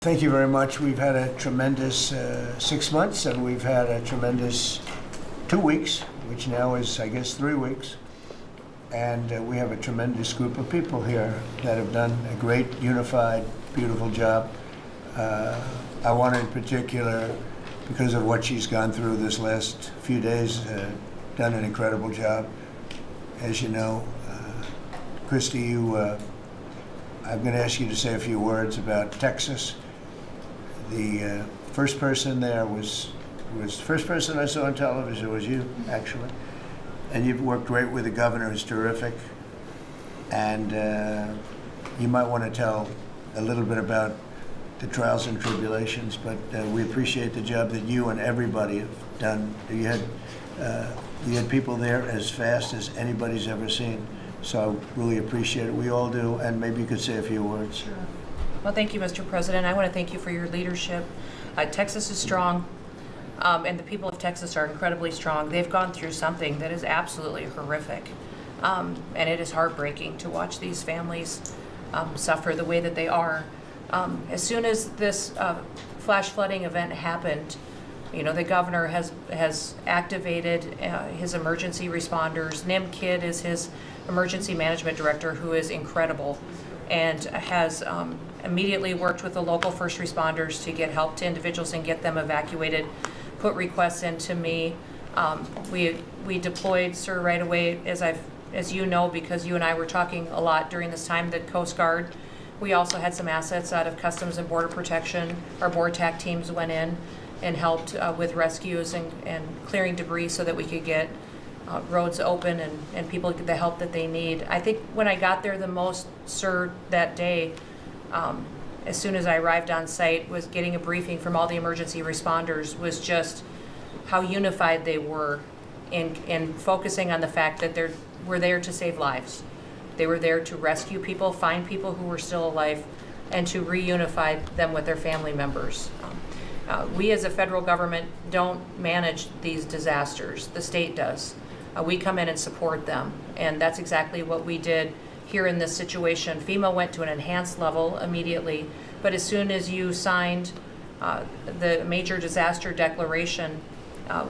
Thank you very much. We've had a tremendous 6 months, and we've had a tremendous 2 weeks, which now is, I guess, 3 weeks. And we have a tremendous group of people here that have done a great, unified, beautiful job. I want to, in particular, because of what she's gone through this last few days, done an incredible job. As you know, Christy, I'm going to ask you to say a few words about Texas. The first person there was the first person I saw on television was you, actually. And you've worked great with the governor, who's terrific. And you might want to tell a little bit about the trials and tribulations, but we appreciate the job that you and everybody have done. You had people there as fast as anybody's ever seen. So I really appreciate it. We all do. And maybe you could say a few words. Sure. Well, thank you, Mr. President. I want to thank you for your leadership. Texas is strong, and the people of Texas are incredibly strong. They've gone through something that is absolutely horrific, and it is heartbreaking to watch these families suffer the way that they are. As soon as this flash flooding event happened, the governor has activated his emergency responders. Nim Kidd is his emergency management director, who is incredible, and has immediately worked with the local first responders to get help to individuals and get them evacuated, put requests in to me. We deployed, sir, right away, as you know, because you and I were talking a lot during this time, the Coast Guard. We also had some assets out of Customs and Border Protection. Our board TAC teams went in and helped with rescues and clearing debris so that we could get roads open and people get the help that they need. I think when I got there the most, sir, that day, as soon as I arrived on site, was getting a briefing from all the emergency responders, was just how unified they were in focusing on the fact that we're there to save lives. They were there to rescue people, find people who were still alive, and to reunify them with their family members. We as a federal government don't manage these disasters. The state does. We come in and support them, and that's exactly what we did here in this situation. FEMA went to an enhanced level immediately, but as soon as you signed the major disaster declaration,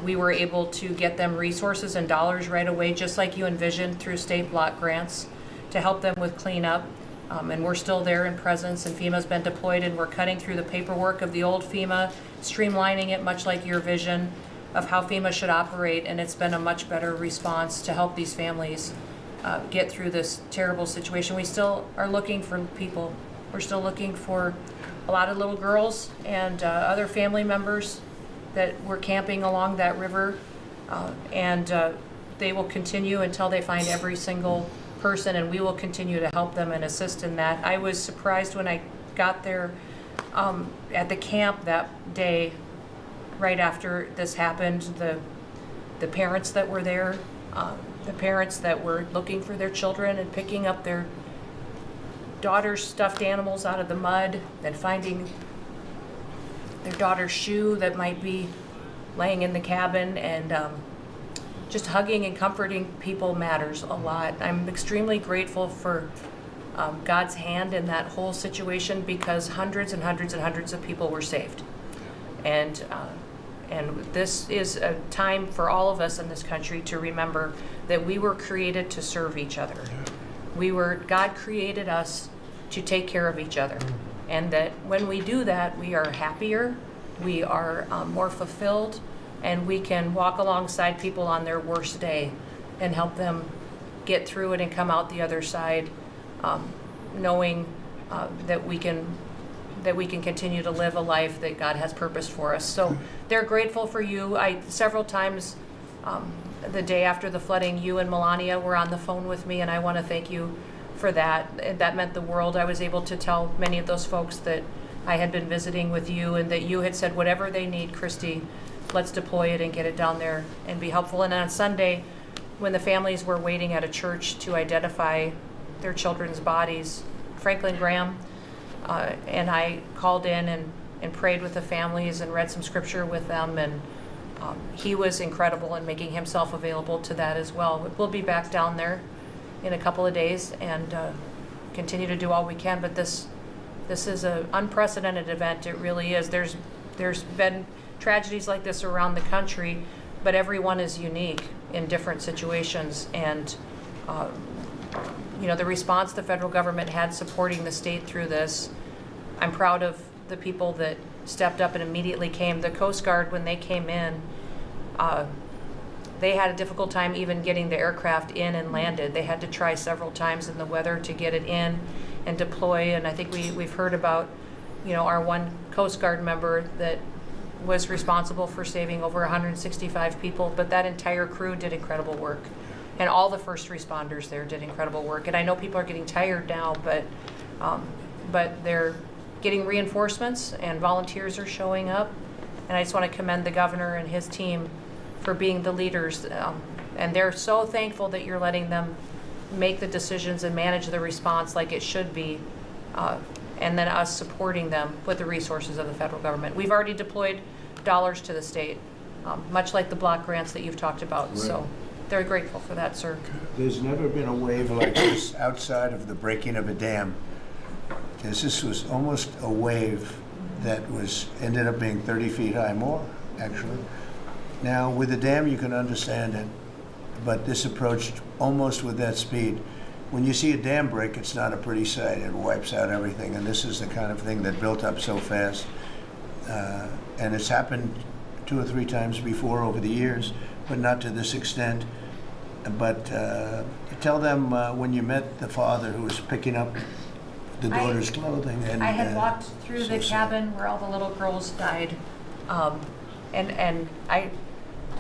we were able to get them resources and dollars right away, just like you envisioned, through state block grants to help them with cleanup. And we're still there in presence, and FEMA's been deployed, and we're cutting through the paperwork of the old FEMA, streamlining it much like your vision of how FEMA should operate, and it's been a much better response to help these families get through this terrible situation. We still are looking for people. We're still looking for a lot of little girls and other family members that were camping along that river, and they will continue until they find every single person, and we will continue to help them and assist in that. I was surprised when I got there at the camp that day, right after this happened, the parents that were there, the parents that were looking for their children and picking up their daughter's stuffed animals out of the mud and finding their daughter's shoe that might be laying in the cabin, and just hugging and comforting people matters a lot. I'm extremely grateful for God's hand in that whole situation, because hundreds and hundreds and hundreds of people were saved. And this is a time for all of us in this country to remember that we were created to serve each other. God created us to take care of each other. And that when we do that, we are happier, we are more fulfilled, and we can walk alongside people on their worst day and help them get through it and come out the other side, knowing that we can continue to live a life that God has purposed for us. So they're grateful for you. Several times the day after the flooding, you and Melania were on the phone with me, and I want to thank you for that. That meant the world. I was able to tell many of those folks that I had been visiting with you, and that you had said, whatever they need, Christy, let's deploy it and get it down there and be helpful. And on Sunday, when the families were waiting at a church to identify their children's bodies, Franklin Graham and I called in and prayed with the families and read some scripture with them, and he was incredible in making himself available to that as well. We'll be back down there in a couple of days and continue to do all we can, but this This is an unprecedented event. It really is. There's been tragedies like this around the country, but everyone is unique in different situations. And the response the federal government had supporting the state through this, I'm proud of the people that stepped up and immediately came. The Coast Guard, when they came in, they had a difficult time even getting the aircraft in and landed. They had to try several times in the weather to get it in and deploy. And I think we've heard about, our one Coast Guard member that was responsible for saving over 165 people, but that entire crew did incredible work. And all the first responders there did incredible work. And I know people are getting tired now, but they're getting reinforcements and volunteers are showing up. And I just want to commend the governor and his team for being the leaders. And they're so thankful that you're letting them make the decisions and manage the response like it should be. And then us supporting them with the resources of the federal government. We've already deployed dollars to the state, much like the block grants that you've talked about. Right. So they're grateful for that, sir. There's never been a wave like this outside of the breaking of a dam. Because this was almost a wave that ended up being 30 feet high, more actually. Now with the dam you can understand it, but this approached almost with that speed. When you see a dam break, it's not a pretty sight. It wipes out everything, and this is the kind of thing that built up so fast. And it's happened 2 or 3 times before over the years, but not to this extent. But tell them when you met the father who was picking up the daughter's clothing. And I had walked through so the sad. cabin where all the little girls died, and I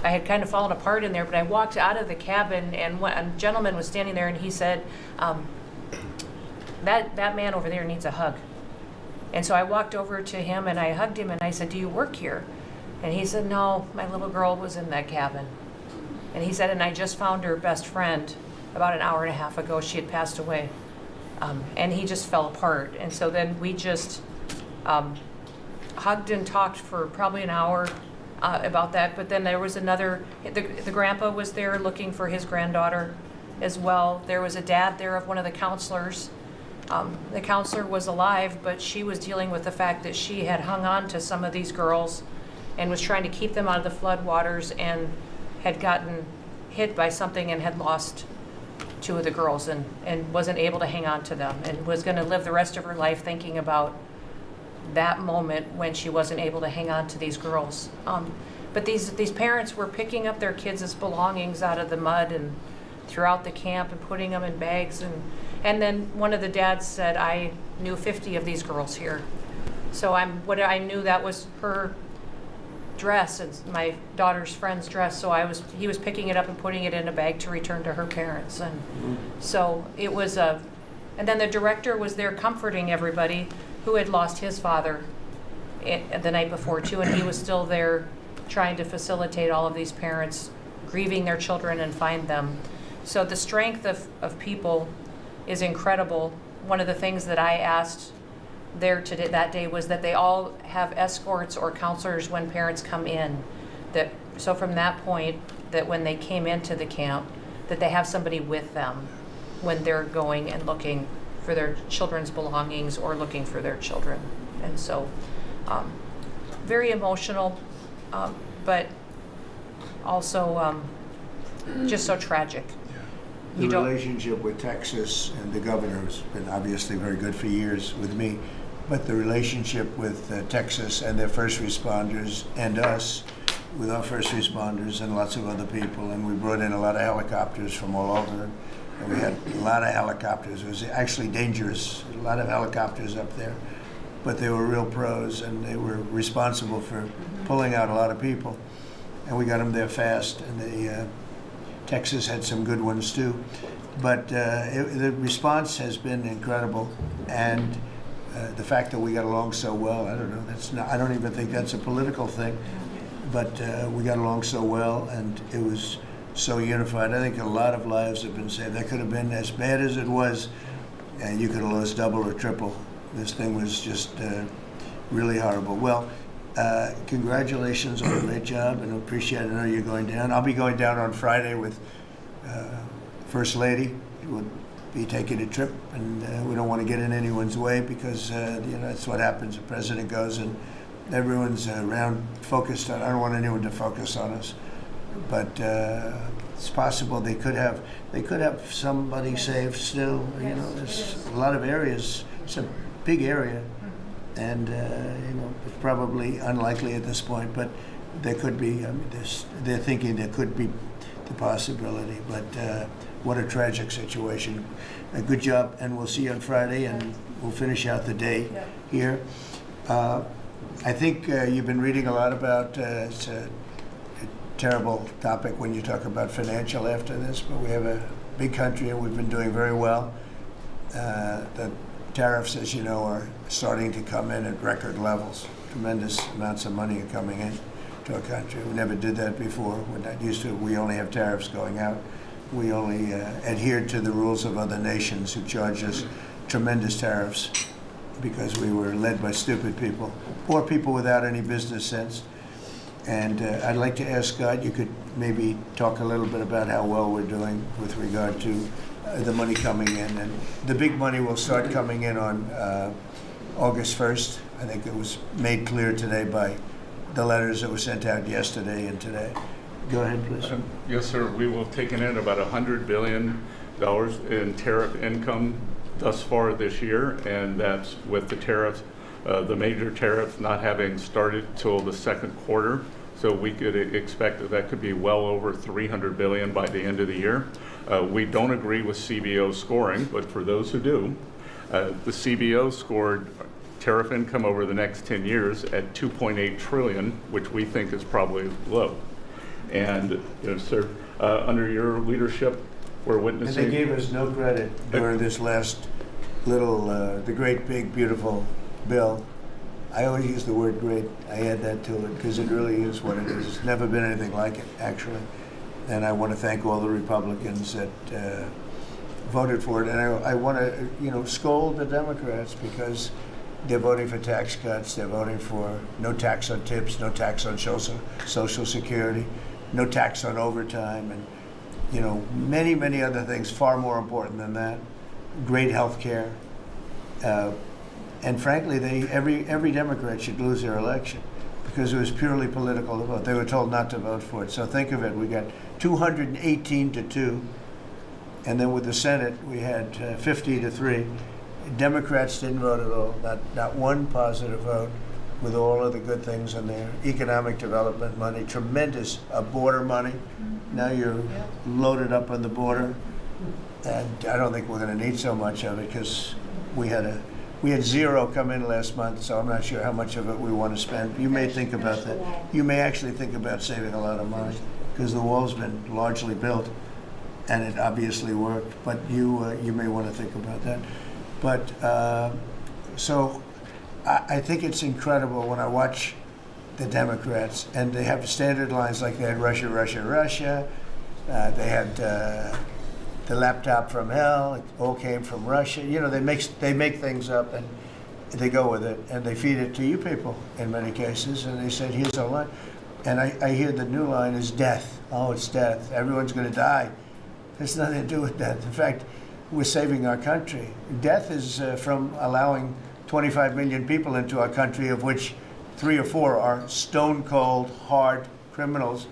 had kind of fallen apart in there, but I walked out of the cabin, and a gentleman was standing there, and he said, that man over there needs a hug. And so I walked over to him, and I hugged him, and I said, do you work here? And he said, no, my little girl was in that cabin. And he said, and I just found her best friend about an hour and a half ago. She had passed away. And he just fell apart. And so then we just hugged and talked for probably an hour about that. But then there was the grandpa was there looking for his granddaughter as well. There was a dad there of one of the counselors. The counselor was alive, but she was dealing with the fact that she had hung on to some of these girls and was trying to keep them out of the floodwaters and had gotten hit by something and had lost 2 of the girls and wasn't able to hang on to them and was going to live the rest of her life thinking about that moment when she wasn't able to hang on to these girls. But these parents were picking up their kids' belongings out of the mud and throughout the camp and putting them in bags. And then one of the dads said, I knew 50 of these girls here. So I knew that was her dress, and my daughter's friend's dress. So he was picking it up and putting it in a bag to return to her parents. And so it was and then the director was there comforting everybody who had lost his father the night before too, and he was still there trying to facilitate all of these parents grieving their children and find them. So the strength of people is incredible. One of the things that I asked there today, that day, was that they all have escorts or counselors when parents come in. So from that point, that when they came into the camp, that they have somebody with them when they're going and looking for their children's belongings or looking for their children. And so very emotional, but also just so tragic. The relationship with Texas and the governor has been obviously very good for years with me, but the relationship with Texas and their first responders and us with our first responders and lots of other people, and we brought in a lot of helicopters from all over, and we had a lot of helicopters. It was actually dangerous, a lot of helicopters up there, but they were real pros, and they were responsible for pulling out a lot of people, and we got them there fast, and Texas had some good ones too, but the response has been incredible, and the fact that we got along so well, I don't know, I don't even think that's a political thing, but we got along so well, and it was so unified. I think a lot of lives have been saved. That could have been as bad as it was, and you could have lost double or triple. This thing was just really horrible. Well, congratulations on a great job, and I appreciate it. I know you're going down. I'll be going down on Friday with First Lady. be taking a trip, and we don't want to get in anyone's way because that's what happens. The president goes and everyone's around focused on. I don't want anyone to focus on us, but it's possible they could have somebody saved still. There's a lot of areas. It's a big area, and it's probably unlikely at this point, but there could be. I mean, they're thinking there could be the possibility, but what a tragic situation. A good job, and we'll see you on Friday, and we'll finish out the day here. I think you've been reading a lot about, it's a terrible topic when you talk about financial after this, but we have a big country and we've been doing very well. The tariffs, as you know, are starting to come in at record levels. Tremendous amounts of money are coming in to our country. We never did that before. We're not used to it. We only have tariffs going out. We only adhered to the rules of other nations who charge us tremendous tariffs because we were led by stupid people or people without any business sense. And I'd like to ask Scott, you could maybe talk a little bit about how well we're doing with regard to the money coming in. And the big money will start coming in on August 1st. I think it was made clear today by the letters that were sent out yesterday and today. Go ahead, please. Yes, sir. We will have taken in about $100 billion in tariff income thus far this year, and that's with the tariffs, the major tariffs not having started till the second quarter. So we could expect that could be well over $300 billion by the end of the year. We don't agree with CBO scoring, but for those who do, the CBO scored tariff income over the next 10 years at $2.8 trillion, which we think is probably low. And sir, under your leadership, we're witnessing. And they gave us no credit during this last little, the great, big, beautiful bill. I always use the word great. I add that to it because it really is what it is. It's never been anything like it, actually. And I want to thank all the Republicans that voted for it. And I want to, scold the Democrats because they're voting for tax cuts. They're voting for no tax on tips, no tax on Social Security, no tax on overtime, and many, many other things far more important than that. Great health care. And frankly, every Democrat should lose their election because it was purely political to vote. They were told not to vote for it. So think of it. We got 218 to 2. And then with the Senate, we had 50 to 3. Democrats didn't vote at all. Not one positive vote with all of the good things in there. Economic development money, tremendous border money. Now you're loaded up on the border. And I don't think we're going to need so much of it because we had zero come in last month, so I'm not sure how much of it we want to spend. You may think about that. You may actually think about saving a lot of money because the wall's been largely built and it obviously worked, but you may want to think about that. But so I think it's incredible when I watch the Democrats and they have standard lines like they had Russia, Russia, Russia. They had the laptop from hell. It all came from Russia. They make things up and they go with it and they feed it to you people in many cases. And they said, here's our line. And I hear the new line is death. Oh, it's death. Everyone's going to die. There's nothing to do with death. In fact, we're saving our country. Death is from allowing 25 million people into our country, of which 3 or 4 are stone cold, hard criminals.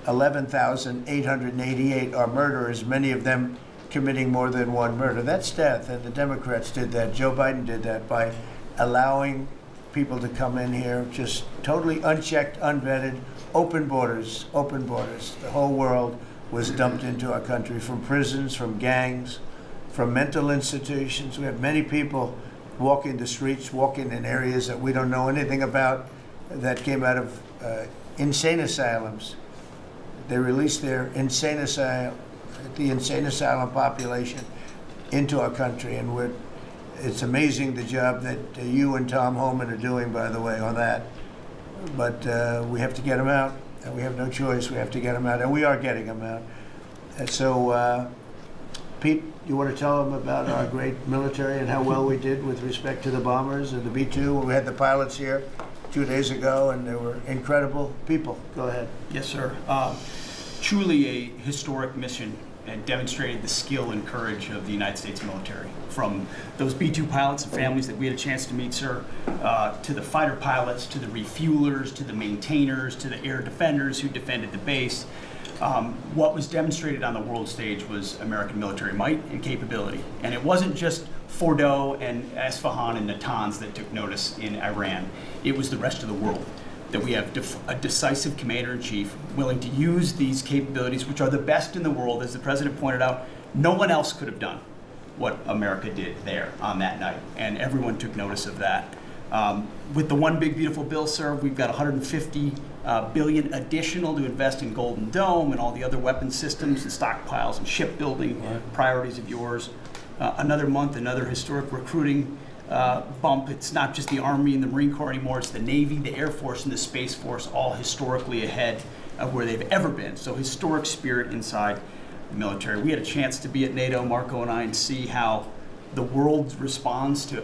11,888 are murderers, many of them committing more than one murder. That's death, and the Democrats did that. Joe Biden did that by allowing people to come in here just totally unchecked, unvetted, open borders, open borders. The whole world was dumped into our country from prisons, from gangs, from mental institutions. We have many people walking the streets, walking in areas that we don't know anything about that came out of insane asylums. They released their the insane asylum population into our country, and it's amazing the job that you and Tom Homan are doing, by the way, on that. But we have to get them out, and we have no choice. We have to get them out, and we are getting them out. And so, Pete, you want to tell them about our great military and how well we did with respect to the bombers and the B-2? We had the pilots here 2 days ago, and they were incredible people. Go ahead. Yes, sir. Truly a historic mission and demonstrated the skill and courage of the United States military. From those B-2 pilots and families that we had a chance to meet, sir, to the fighter pilots, to the refuelers, to the maintainers, to the air defenders who defended the base. What was demonstrated on the world stage was American military might and capability. And it wasn't just Fordo and Esfahan and Natanz that took notice in Iran. It was the rest of the world, that we have a decisive commander-in-chief willing to use these capabilities, which are the best in the world. As the president pointed out, no one else could have done what America did there on that night, and everyone took notice of that. With the One Big Beautiful Bill, sir, we've got $150 billion additional to invest in Golden Dome and all the other weapons systems and stockpiles and shipbuilding priorities of yours. Another month, another historic recruiting bump. It's not just the Army and the Marine Corps anymore, it's the Navy, the Air Force, and the Space Force, all historically ahead of where they've ever been. So historic spirit inside the military. We had a chance to be at NATO, Marco and I, and see how the world responds to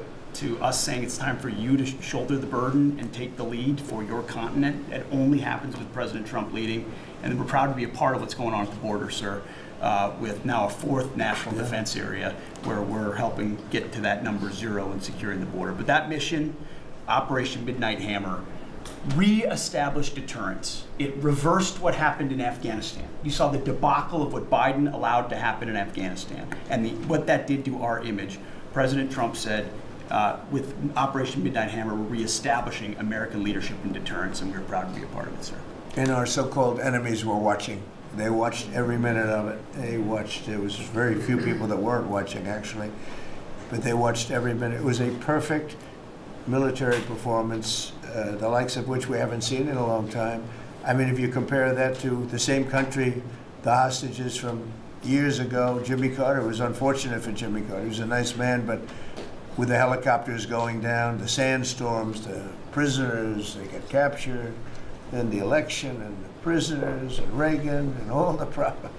us saying it's time for you to shoulder the burden and take the lead for your continent. It only happens with President Trump leading. And we're proud to be a part of what's going on at the border, sir, with now a fourth national defense area where we're helping get to that number 0 and securing the border. But that mission, Operation Midnight Hammer, re-established deterrence. It reversed what happened in Afghanistan. You saw the debacle of what Biden allowed to happen in Afghanistan and what that did to our image. President Trump said, with Operation Midnight Hammer, we're reestablishing American leadership and deterrence, and we're proud to be a part of it, sir. And our so-called enemies were watching. They watched every minute of it. They watched. There was very few people that weren't watching, actually, but they watched every minute. It was a perfect military performance, the likes of which we haven't seen in a long time. I mean, if you compare that to the same country, the hostages from years ago, Jimmy Carter, was unfortunate for Jimmy Carter. He was a nice man, but with the helicopters going down, the sandstorms, the prisoners, they get captured, then the election and the prisoners and Reagan and all the problems.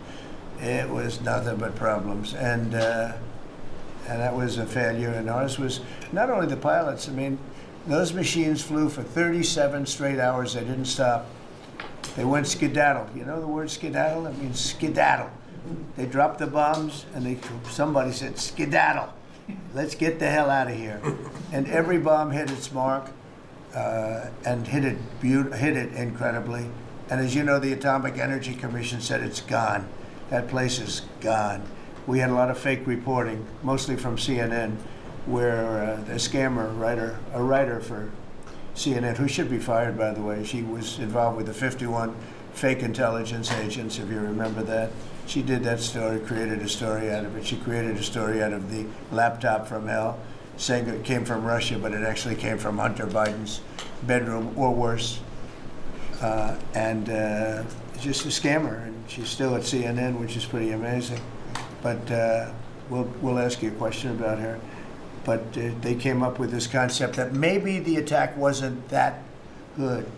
It was nothing but problems. And that was a failure. And ours was not only the pilots. I mean, those machines flew for 37 straight hours. They didn't stop. They went skedaddle. You know the word skedaddle? It means skedaddle. They dropped the bombs and somebody said, skedaddle. Let's get the hell out of here. And every bomb hit its mark and hit it incredibly. And as you know, the Atomic Energy Commission said it's gone. That place is gone. We had a lot of fake reporting, mostly from CNN, where the scammer a writer for CNN, who should be fired, by the way, she was involved with the 51 fake intelligence agents, if you remember that. She did that story, created a story out of it. She created a story out of the laptop from hell, saying it came from Russia, but it actually came from Hunter Biden's bedroom, or worse. Just a scammer, and she's still at CNN, which is pretty amazing. But we'll ask you a question about her. But they came up with this concept that maybe the attack wasn't that good.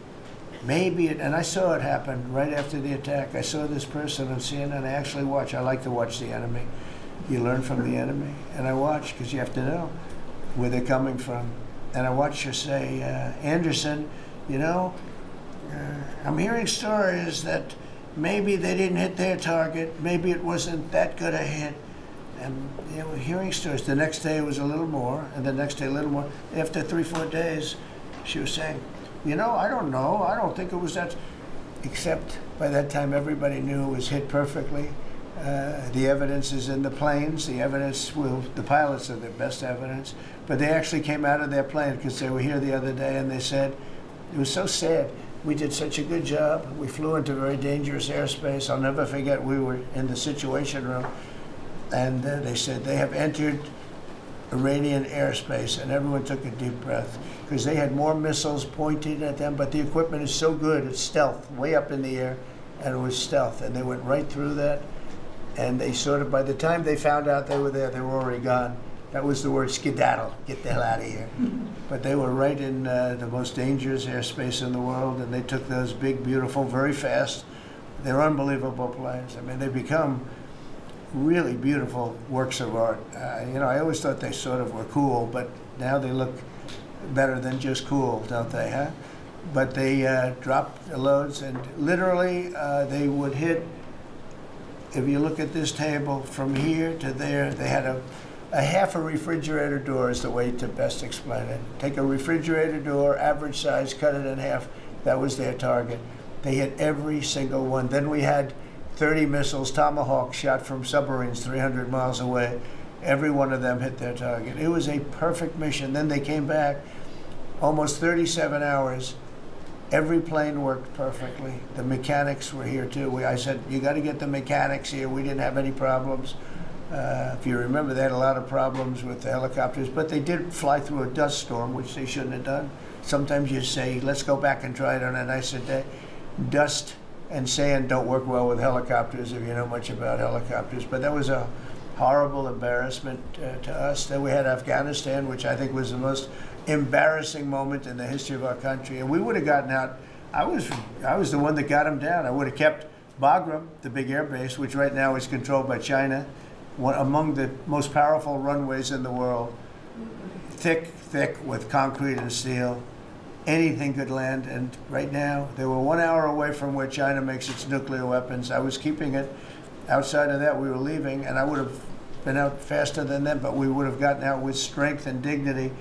Maybe and I saw it happen right after the attack. I saw this person on CNN. I actually watch. I like to watch the enemy. You learn from the enemy. And I watch because you have to know where they're coming from. And I watched her say, Anderson, you know, I'm hearing stories that maybe they didn't hit their target. Maybe it wasn't that good a hit. And you know, hearing stories. The next day it was a little more, and the next day a little more. After 3-4 days, she was saying, you know, I don't know. I don't think it was that. Except by that time, everybody knew it was hit perfectly. The evidence is in the planes. The pilots are the best evidence. But they actually came out of their plane because they were here the other day, and they said, it was so sad. We did such a good job. We flew into very dangerous airspace. I'll never forget, we were in the Situation Room, and they said they have entered Iranian airspace, and everyone took a deep breath because they had more missiles pointed at them, but the equipment is so good, it's stealth, way up in the air, and it was stealth, and they went right through that, and they sort of, by the time they found out they were there, they were already gone. That was the word skedaddle, get the hell out of here. But they were right in the most dangerous airspace in the world, and they took those big, beautiful, very fast, they're unbelievable planes. I mean, they become really beautiful works of art. You know, I always thought they sort of were cool, but now they look better than just cool, don't they, huh? But they dropped the loads, and literally they would hit if you look at this table from here to there, they had a half a refrigerator door is the way to best explain it. Take a refrigerator door, average size, cut it in half. That was their target. They hit every single one. Then we had 30 missiles, Tomahawk, shot from submarines 300 miles away. Every one of them hit their target. It was a perfect mission. Then they came back, almost 37 hours. Every plane worked perfectly. The mechanics were here too. I said, you got to get the mechanics here. We didn't have any problems. If you remember, they had a lot of problems with the helicopters, but they did fly through a dust storm, which they shouldn't have done. Sometimes you say, let's go back and try it on a nicer day. Dust and sand don't work well with helicopters if you know much about helicopters, but that was a horrible embarrassment to us. Then we had Afghanistan, which I think was the most embarrassing moment in the history of our country, and we would have gotten out. I was the one that got them down. I would have kept Bagram, the big air base, which right now is controlled by China, one among the most powerful runways in the world, thick with concrete and steel. Anything could land, and right now they were 1 hour away from where China makes its nuclear weapons. I was keeping it. Outside of that, we were leaving, and I would have been out faster than them, but we would have gotten out with strength and dignity.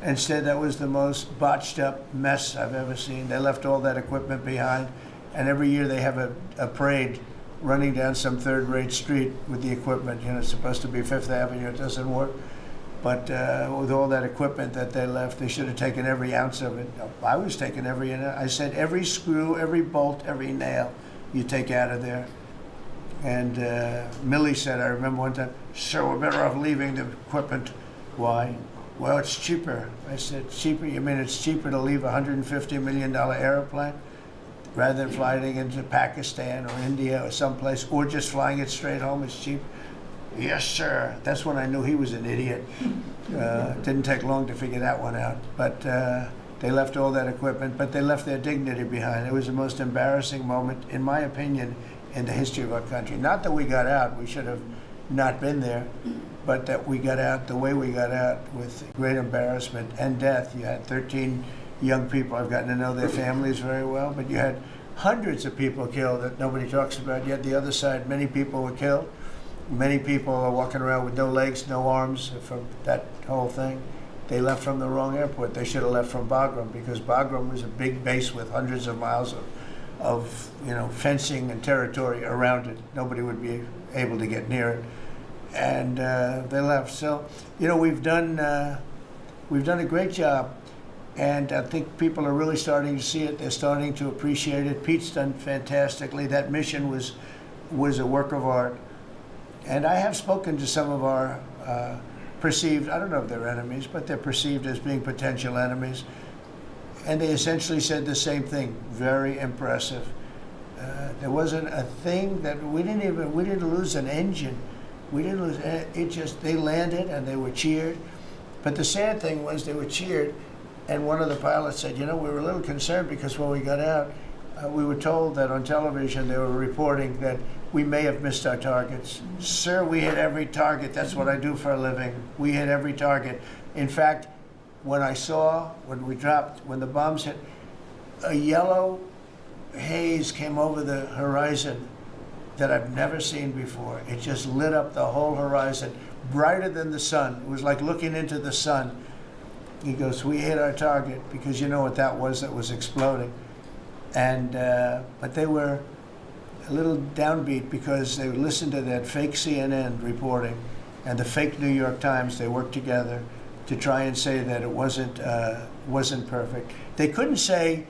Instead, that was the most botched up mess I've ever seen. They left all that equipment behind, and every year they have a parade running down some third-rate street with the equipment. You know, it's supposed to be Fifth Avenue. It doesn't work. But with all that equipment that they left, they should have taken every ounce of it. I was taking every ounce. I said every screw, every bolt, every nail you take out of there. And Millie said, I remember one time, sir, we're better off leaving the equipment. Why? Well, it's cheaper. I said, cheaper? You mean it's cheaper to leave a $150 million airplane rather than flying it into Pakistan or India or someplace, or just flying it straight home? It's cheap. Yes, sir. That's when I knew he was an idiot. Didn't take long to figure that one out. But they left all that equipment, but they left their dignity behind. It was the most embarrassing moment, in my opinion, in the history of our country. Not that we got out, we should have not been there, but that we got out the way we got out, with great embarrassment and death. You had 13 young people. I've gotten to know their families very well, but you had hundreds of people killed that nobody talks about. Yet the other side, many people were killed. Many people are walking around with no legs, no arms from that whole thing. They left from the wrong airport. They should have left from Bagram, because Bagram was a big base with hundreds of miles of fencing and territory around it. Nobody would be able to get near it, and they left. So we've done a great job, and I think people are really starting to see it. They're starting to appreciate it. Pete's done fantastically. That mission was a work of art. And I have spoken to some of our perceived, I don't know if they're enemies, but they're perceived as being potential enemies. And they essentially said the same thing. Very impressive. There wasn't a thing that we didn't lose an engine. We didn't lose it. They landed and they were cheered. But the sad thing was they were cheered, and one of the pilots said, we were a little concerned because when we got out, we were told that on television they were reporting that we may have missed our targets. Sir, we hit every target. That's what I do for a living. We hit every target. In fact, when the bombs hit, a yellow haze came over the horizon that I've never seen before. It just lit up the whole horizon, brighter than the sun. It was like looking into the sun. He goes, we hit our target, because you know what that was exploding. And but they were a little downbeat because they listened to that fake CNN reporting and the fake New York Times. They worked together to try and say that it wasn't perfect. They couldn't say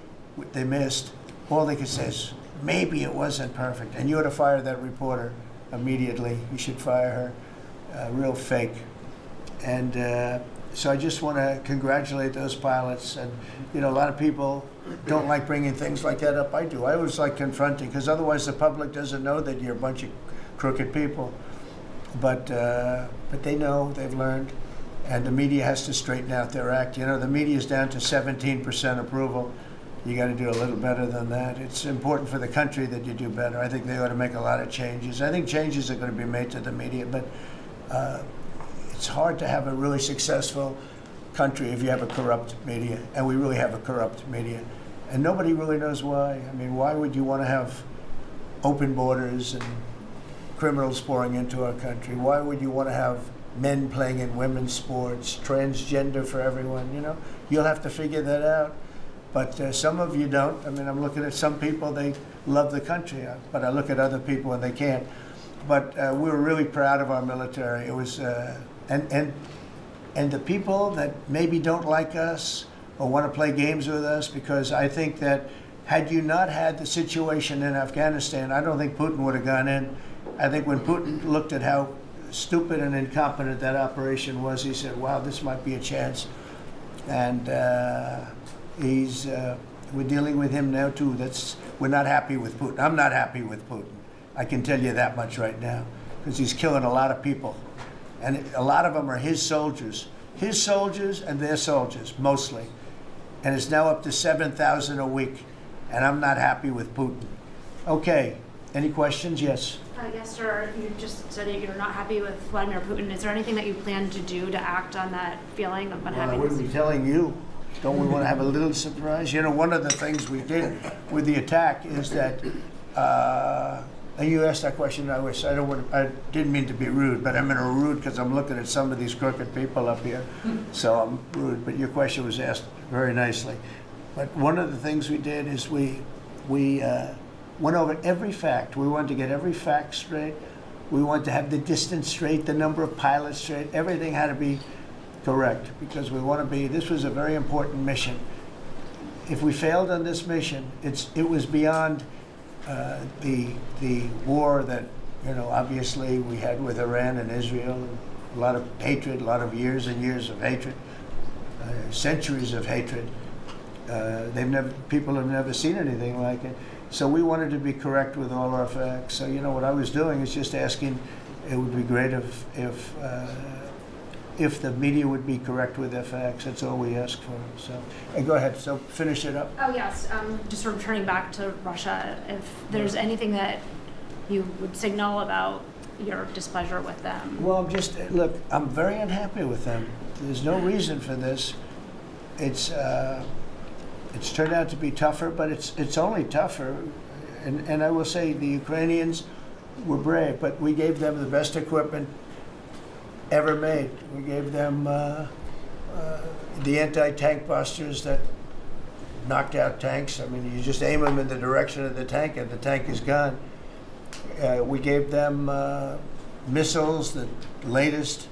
they missed. All they could say is maybe it wasn't perfect. And you ought to fire that reporter immediately. You should fire her. Real fake. And so I just want to congratulate those pilots. And a lot of people don't like bringing things like that up. I do. I always like confronting, because otherwise the public doesn't know that you're a bunch of crooked people. But they know, they've learned, and the media has to straighten out their act. The media's down to 17% approval. You got to do a little better than that. It's important for the country that you do better. I think they ought to make a lot of changes. I think changes are going to be made to the media, but it's hard to have a really successful country if you have a corrupt media, and we really have a corrupt media. And nobody really knows why. I mean, why would you want to have open borders and criminals pouring into our country? Why would you want to have men playing in women's sports, transgender for everyone? You know, you'll have to figure that out. But some of you don't. I mean, I'm looking at some people, they love the country, but I look at other people and they can't. But we were really proud of our military. It was, and the people that maybe don't like us or want to play games with us, because I think that had you not had the situation in Afghanistan, I don't think Putin would have gone in. I think when Putin looked at how stupid and incompetent that operation was, he said, wow, this might be a chance. And we're dealing with him now too. We're not happy with Putin. I'm not happy with Putin. I can tell you that much right now, because he's killing a lot of people. And a lot of them are his soldiers and their soldiers, mostly. And it's now up to 7,000 a week. And I'm not happy with Putin. Okay, any questions? Yes. Yes, sir. You just said that you're not happy with Vladimir Putin. Is there anything that you plan to do to act on that feeling of Well, I unhappiness? wouldn't be telling you. Don't we want to have a little surprise? You know, one of the things we did with the attack is that, and you asked that question, I didn't mean to be rude, but I'm rude because I'm looking at some of these crooked people up here, so I'm rude, but your question was asked very nicely. But one of the things we did is we went over every fact. We wanted to get every fact straight. We wanted to have the distance straight, the number of pilots straight. Everything had to be correct, because we want to be, this was a very important mission. If we failed on this mission, it was beyond the war that, you know, obviously we had with Iran and Israel, a lot of hatred, a lot of years and years of hatred, centuries of hatred. People have never seen anything like it. So we wanted to be correct with all our facts. So, you know, what I was doing is just asking, it would be great if the media would be correct with their facts. That's all we ask for. So, hey, go ahead. So finish it up. Oh, yes. Just sort of turning back to Russia, if there's anything that you would signal about your displeasure with them. Well, look, I'm very unhappy with them. There's no reason for this. It's turned out to be tougher, but it's only tougher. And I will say the Ukrainians were brave, but we gave them the best equipment ever made. We gave them the anti-tank busters that knocked out tanks. I mean, you just aim them in the direction of the tank and the tank is gone. We gave them missiles, the latest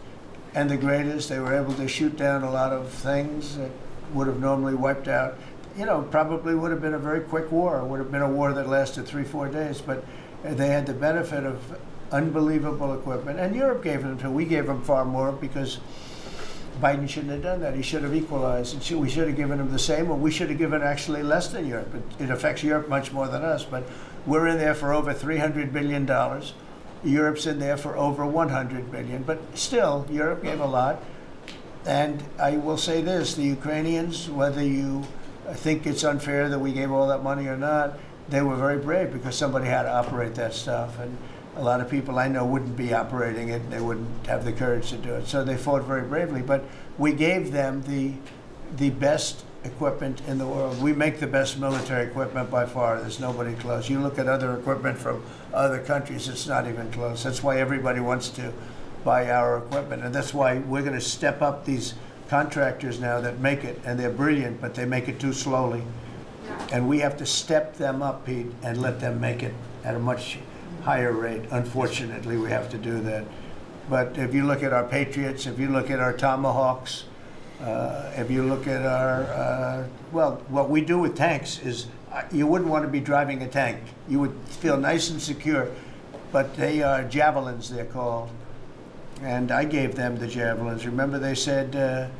and the greatest. They were able to shoot down a lot of things that would have normally wiped out. You know, probably would have been a very quick war. It would have been a war that lasted 3-4 days, but they had the benefit of unbelievable equipment. And Europe gave them too. We gave them far more because Biden shouldn't have done that. He should have equalized. And we should have given him the same, or we should have given actually less than Europe. It affects Europe much more than us, but we're in there for over $300 billion. Europe's in there for over $100 billion, but still, Europe gave a lot. And I will say this, the Ukrainians, whether you think it's unfair that we gave all that money or not, they were very brave because somebody had to operate that stuff. And a lot of people I know wouldn't be operating it. They wouldn't have the courage to do it. So they fought very bravely. But we gave them the best equipment in the world. We make the best military equipment by far. There's nobody close. You look at other equipment from other countries, it's not even close. That's why everybody wants to buy our equipment. And that's why we're going to step up these contractors now that make it, and they're brilliant, but they make it too slowly. And we have to step them up, Pete, and let them make it at a much higher rate. Unfortunately, we have to do that. But if you look at our Patriots, if you look at our Tomahawks, if you look at our, well, what we do with tanks is, you wouldn't want to be driving a tank. You would feel nice and secure, but they are javelins, they're called. And I gave them the javelins. Remember they said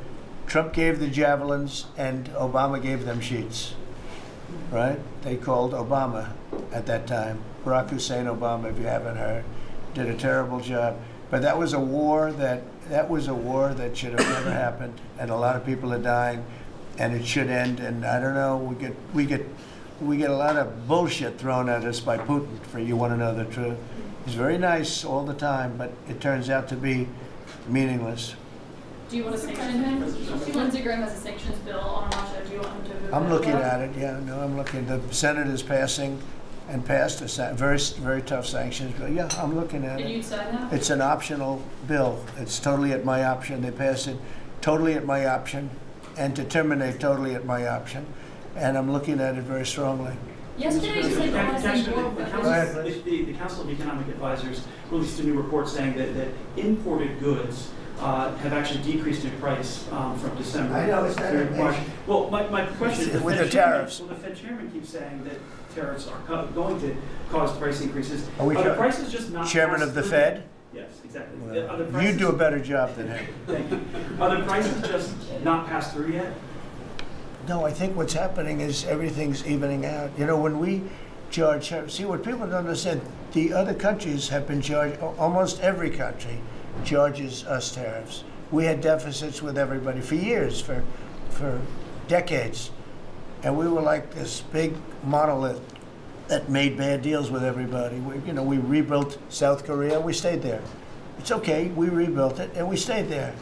Trump gave the javelins and Obama gave them sheets, right? They called Obama at that time. Barack Hussein Obama, if you haven't heard, did a terrible job. But that was a war that should have never happened, and a lot of people are dying, and it should end. And I don't know, we get a lot of bullshit thrown at us by Putin. For you want to know the truth. He's very nice all the time, but it turns out to be meaningless. Do you want to sanction him? Lindsey Graham has a sanctions bill on Russia. Do you want him to move I'm that looking bill? at it, yeah, no, I'm looking. The Senate is passing and passed very tough sanctions bill. Yeah, I'm looking at And it. you'd sign that? It's an optional bill. It's totally at my option. They passed it totally at my option and to terminate totally at my option. And I'm looking at it very strongly. Yesterday you said you want to see more Go ahead, weapons. please. The Council of Economic Advisors released a new report saying that imported goods have actually decreased in price from December. I know, it's not through a- March. Well, my question is, With the tariffs. Well, the Fed chairman keeps saying that tariffs are going to cause price increases. Are we the sure? prices just not Chairman passed of the through? Fed? Yes, exactly. Well, Are the you prices- do a better job than him. Thank you. Are the prices just not passed through yet? No, I think what's happening is everything's evening out. You know, when we charge, see what people don't understand, the other countries have been charged, almost every country charges us tariffs. We had deficits with everybody for years, for decades. And we were like this big monolith that made bad deals with everybody. We rebuilt South Korea, we stayed there. It's okay, we rebuilt it and we stayed there.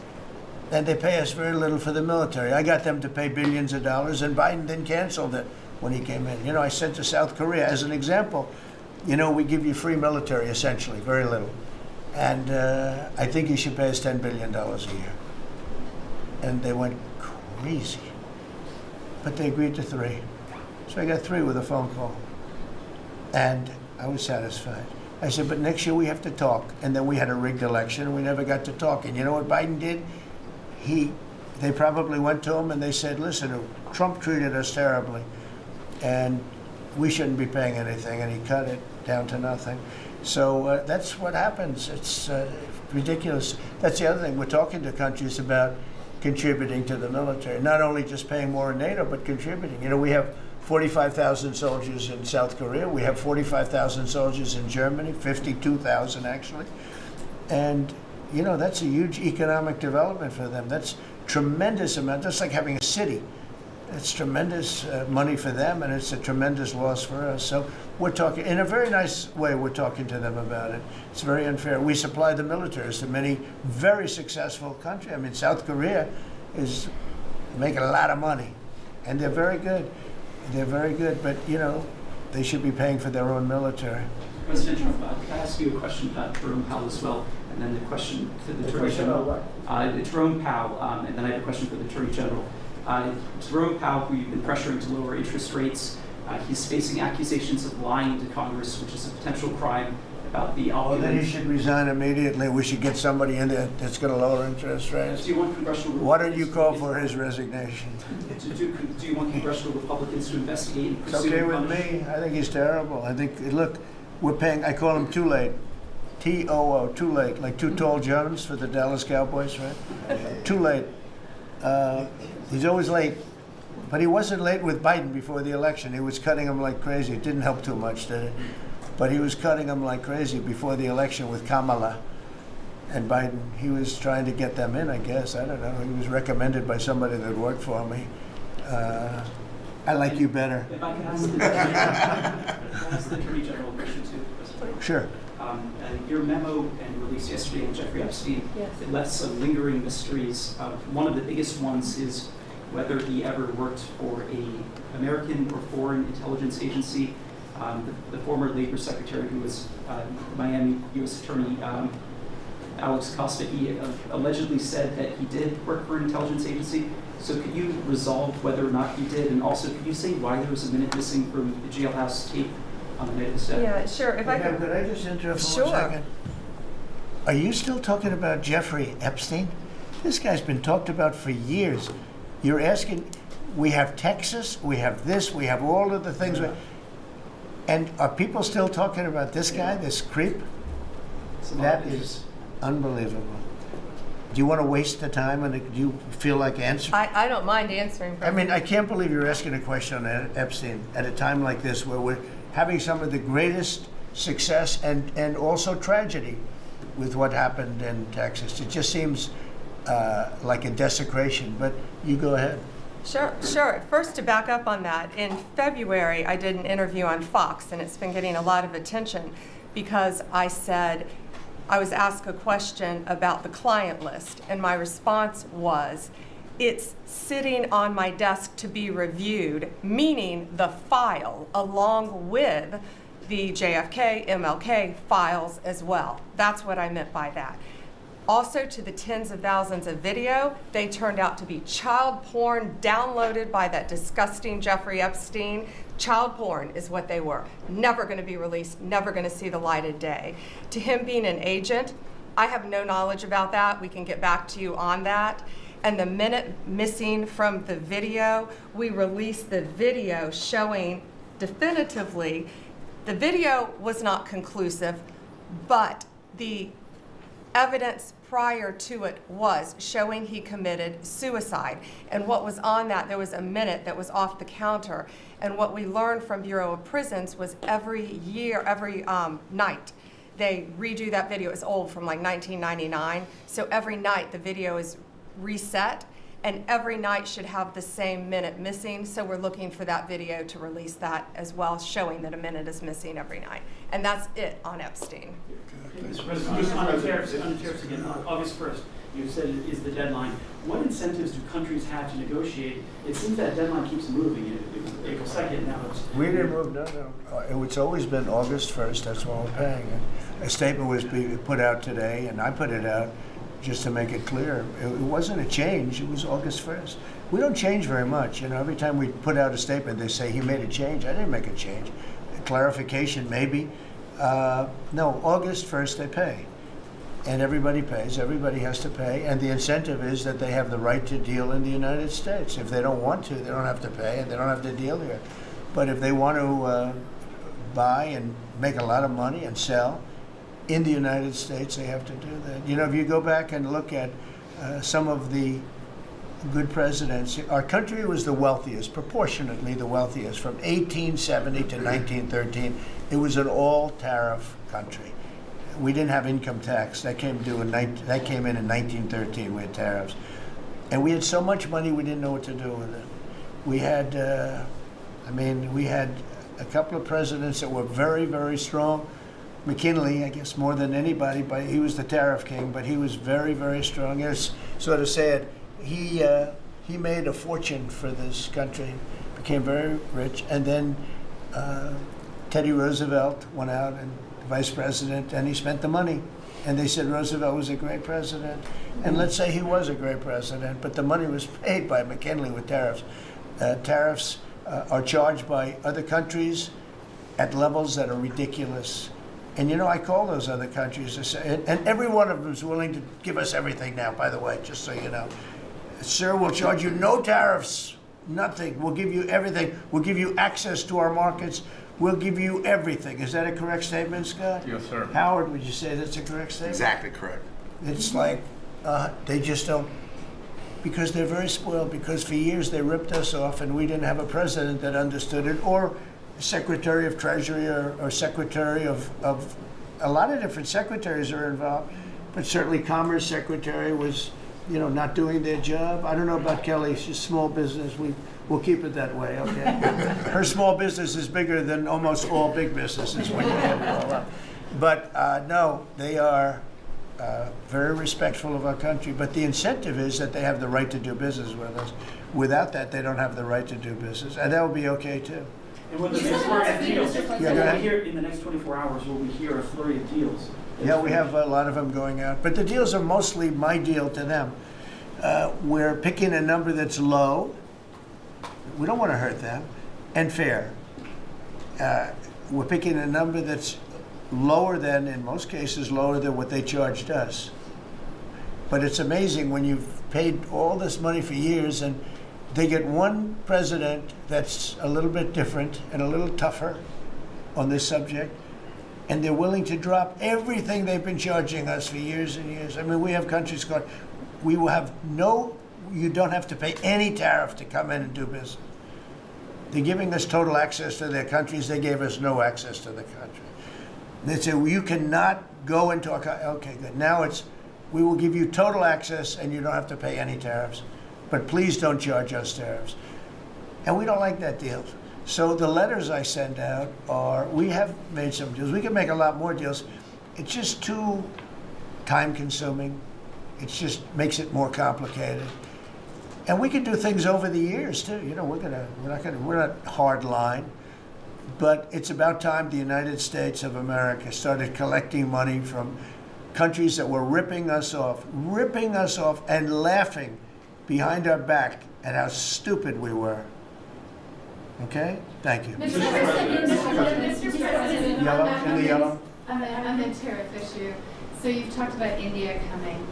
And they pay us very little for the military. I got them to pay billions of dollars, and Biden then canceled it when he came in. I sent to South Korea as an example. We give you free military, essentially, very little. And I think you should pay us $10 billion a year. And they went crazy. But they agreed to 3. So I got 3 with a phone call. And I was satisfied. I said, but next year we have to talk. And then we had a rigged election, and we never got to talk. And you know what Biden did? They probably went to him and they said, listen, Trump treated us terribly and we shouldn't be paying anything, and he cut it down to nothing. So that's what happens. It's ridiculous. That's the other thing. We're talking to countries about contributing to the military, not only just paying more in NATO, but contributing. We have 45,000 soldiers in South Korea. We have 45,000 soldiers in Germany, 52,000 actually. And that's a huge economic development for them. That's tremendous amount, just like having a city. It's tremendous money for them, and it's a tremendous loss for us. So we're talking, in a very nice way, we're talking to them about it. It's very unfair. We supply the militaries to many very successful countries. I mean, South Korea is making a lot of money, and they're very good. They're very good, but, they should be paying for their own military. President Trump, can I ask you a question about Jerome Powell as well, and then the question to the Attorney General? Jerome Powell, and then I have a question for the Attorney General. Jerome Powell, who you've been pressuring to lower interest rates, he's facing accusations of lying to Congress, which is a potential crime about the Well, then he opulence. should resign immediately. We should get somebody in there that's going to lower interest rates. Do you want congressional Why don't you Republicans call to- for his resignation? Do you want congressional Republicans to investigate and It's pursue okay and with punish? me. I think he's terrible. I think, look, we're paying, I call him too late. T-O-O, too late, like Too Tall Jones for the Dallas Cowboys, right? Too late. He's always late. But he wasn't late with Biden before the election. He was cutting him like crazy. It didn't help too much, did it? But he was cutting him like crazy before the election with Kamala and Biden. He was trying to get them in, I guess. I don't know. He was recommended by somebody that worked for me. I like you better. If I can ask the Attorney General a question too, President. Sure. Your memo and release yesterday on Jeffrey Epstein, Yes. it left some lingering mysteries. One of the biggest ones is whether he ever worked for a American or foreign intelligence agency. The former Labor Secretary, who was Miami U.S. Attorney Alex Acosta, he allegedly said that he did work for an intelligence agency. So could you resolve whether or not he did? And also, could you say why there was a minute missing from the jailhouse tape on the night of the set? Yeah, sure. If I Could could, I just interrupt for Sure. 1 second? Are you still talking about Jeffrey Epstein? This guy's been talked about for years. You're asking, we have Texas, we have this, we have all of the things. And are people still talking about this guy, this creep? Some That other is unbelievable. Do you want to waste the time, and do you feel like answering? I don't mind answering. I mean, I can't believe you're asking a question on Epstein at a time like this, where we're having some of the greatest success and also tragedy with what happened in Texas. It just seems like a desecration, but you go ahead. Sure. First, to back up on that, in February, I did an interview on Fox, and it's been getting a lot of attention because I said, I was asked a question about the client list, and my response was, it's sitting on my desk to be reviewed, meaning the file, along with the JFK, MLK files as well. That's what I meant by that. Also, to the tens of thousands of video, they turned out to be child porn downloaded by that disgusting Jeffrey Epstein. Child porn is what they were. Never going to be released, never going to see the light of day. To him being an agent, I have no knowledge about that. We can get back to you on that. And the minute missing from the video, we released the video showing definitively the video was not conclusive, but the evidence prior to it was showing he committed suicide. And what was on that, there was a minute that was off the counter. And what we learned from Bureau of Prisons was every night, they redo that video. It's old, from like 1999. So every night the video is reset, and every night should have the same minute missing. So we're looking for that video to release that as well, showing that a minute is missing every night. And that's it on Epstein. Mr. President, just on the tariffs again, August 1st, you said is the deadline. What incentives do countries have to negotiate? It seems that deadline keeps moving. It was April 2nd, now it's... We didn't move, no. It's always been August 1st, that's when we're paying. A statement was put out today, and I put it out just to make it clear. It wasn't a change, it was August 1st. We don't change very much. You know, every time we put out a statement, they say he made a change. I didn't make a change. Clarification, maybe. No, August 1st they pay. And everybody pays, everybody has to pay, and the incentive is that they have the right to deal in the United States. If they don't want to, they don't have to pay, and they don't have to deal here. But if they want to buy and make a lot of money and sell in the United States, they have to do that. You know, if you go back and look at some of the good presidents, our country was the wealthiest, proportionately the wealthiest, from 1870 to 1913. It was an all-tariff country. We didn't have income tax. That came in in 1913. We had tariffs, and we had so much money we didn't know what to do with it. We had, we had a couple of presidents that were very, very strong. McKinley, I guess, more than anybody, but he was the tariff king. But he was very, very strong. It's sort of sad. He made a fortune for this country, became very rich, and then Teddy Roosevelt went out and vice president, and he spent the money. And they said Roosevelt was a great president. And let's say he was a great president, but the money was paid by McKinley with tariffs. Tariffs are charged by other countries at levels that are ridiculous. And you know, I call those other countries, and every one of them is willing to give us everything now, by the way, just so you know. Sir, we'll charge you no tariffs, nothing. We'll give you everything. We'll give you access to our markets. We'll give you everything. Is that a correct statement, Scott? Yes, sir. Howard, would you say that's a correct statement? Exactly correct. It's like they just don't, because they're very spoiled, because for years they ripped us off and we didn't have a president that understood it, or Secretary of Treasury or Secretary of a lot of different secretaries are involved, but certainly Commerce Secretary was, you know, not doing their job. I don't know about Kelly, she's small business. We'll keep it that way, okay? Her small business is bigger than almost all big businesses when you add it all up. But no, they are very respectful of our country. But the incentive is that they have the right to do business with us. Without that, they don't have the right to do business. And that will be okay, too. And with the next flurry of deals, Yeah, go ahead. in the next 24 hours, will we hear a flurry of deals? Yeah, we have a lot of them going out. But the deals are mostly my deal to them. We're picking a number that's low. We don't want to hurt them, and fair. We're picking a number that's lower than, in most cases, lower than what they charged us. But it's amazing when you've paid all this money for years and they get one president that's a little bit different and a little tougher on this subject, and they're willing to drop everything they've been charging us for years and years. I mean, we have countries going, you don't have to pay any tariff to come in and do business. They're giving us total access to their countries. They gave us no access to the country. They say, well, you cannot go into our country. Okay, good. Now we will give you total access and you don't have to pay any tariffs. But please don't charge us tariffs. And we don't like that deal. So the letters I send out are, we have made some deals. We can make a lot more deals. It's just too time consuming. It just makes it more complicated. And we can do things over the years too. You know, we're not hard line. But it's about time the United States of America started collecting money from countries that were ripping us off and laughing behind our back at how stupid we were. Okay? Thank you. Mr. President, Yellow, in the yellow. on the tariff issue, so you've talked about India coming,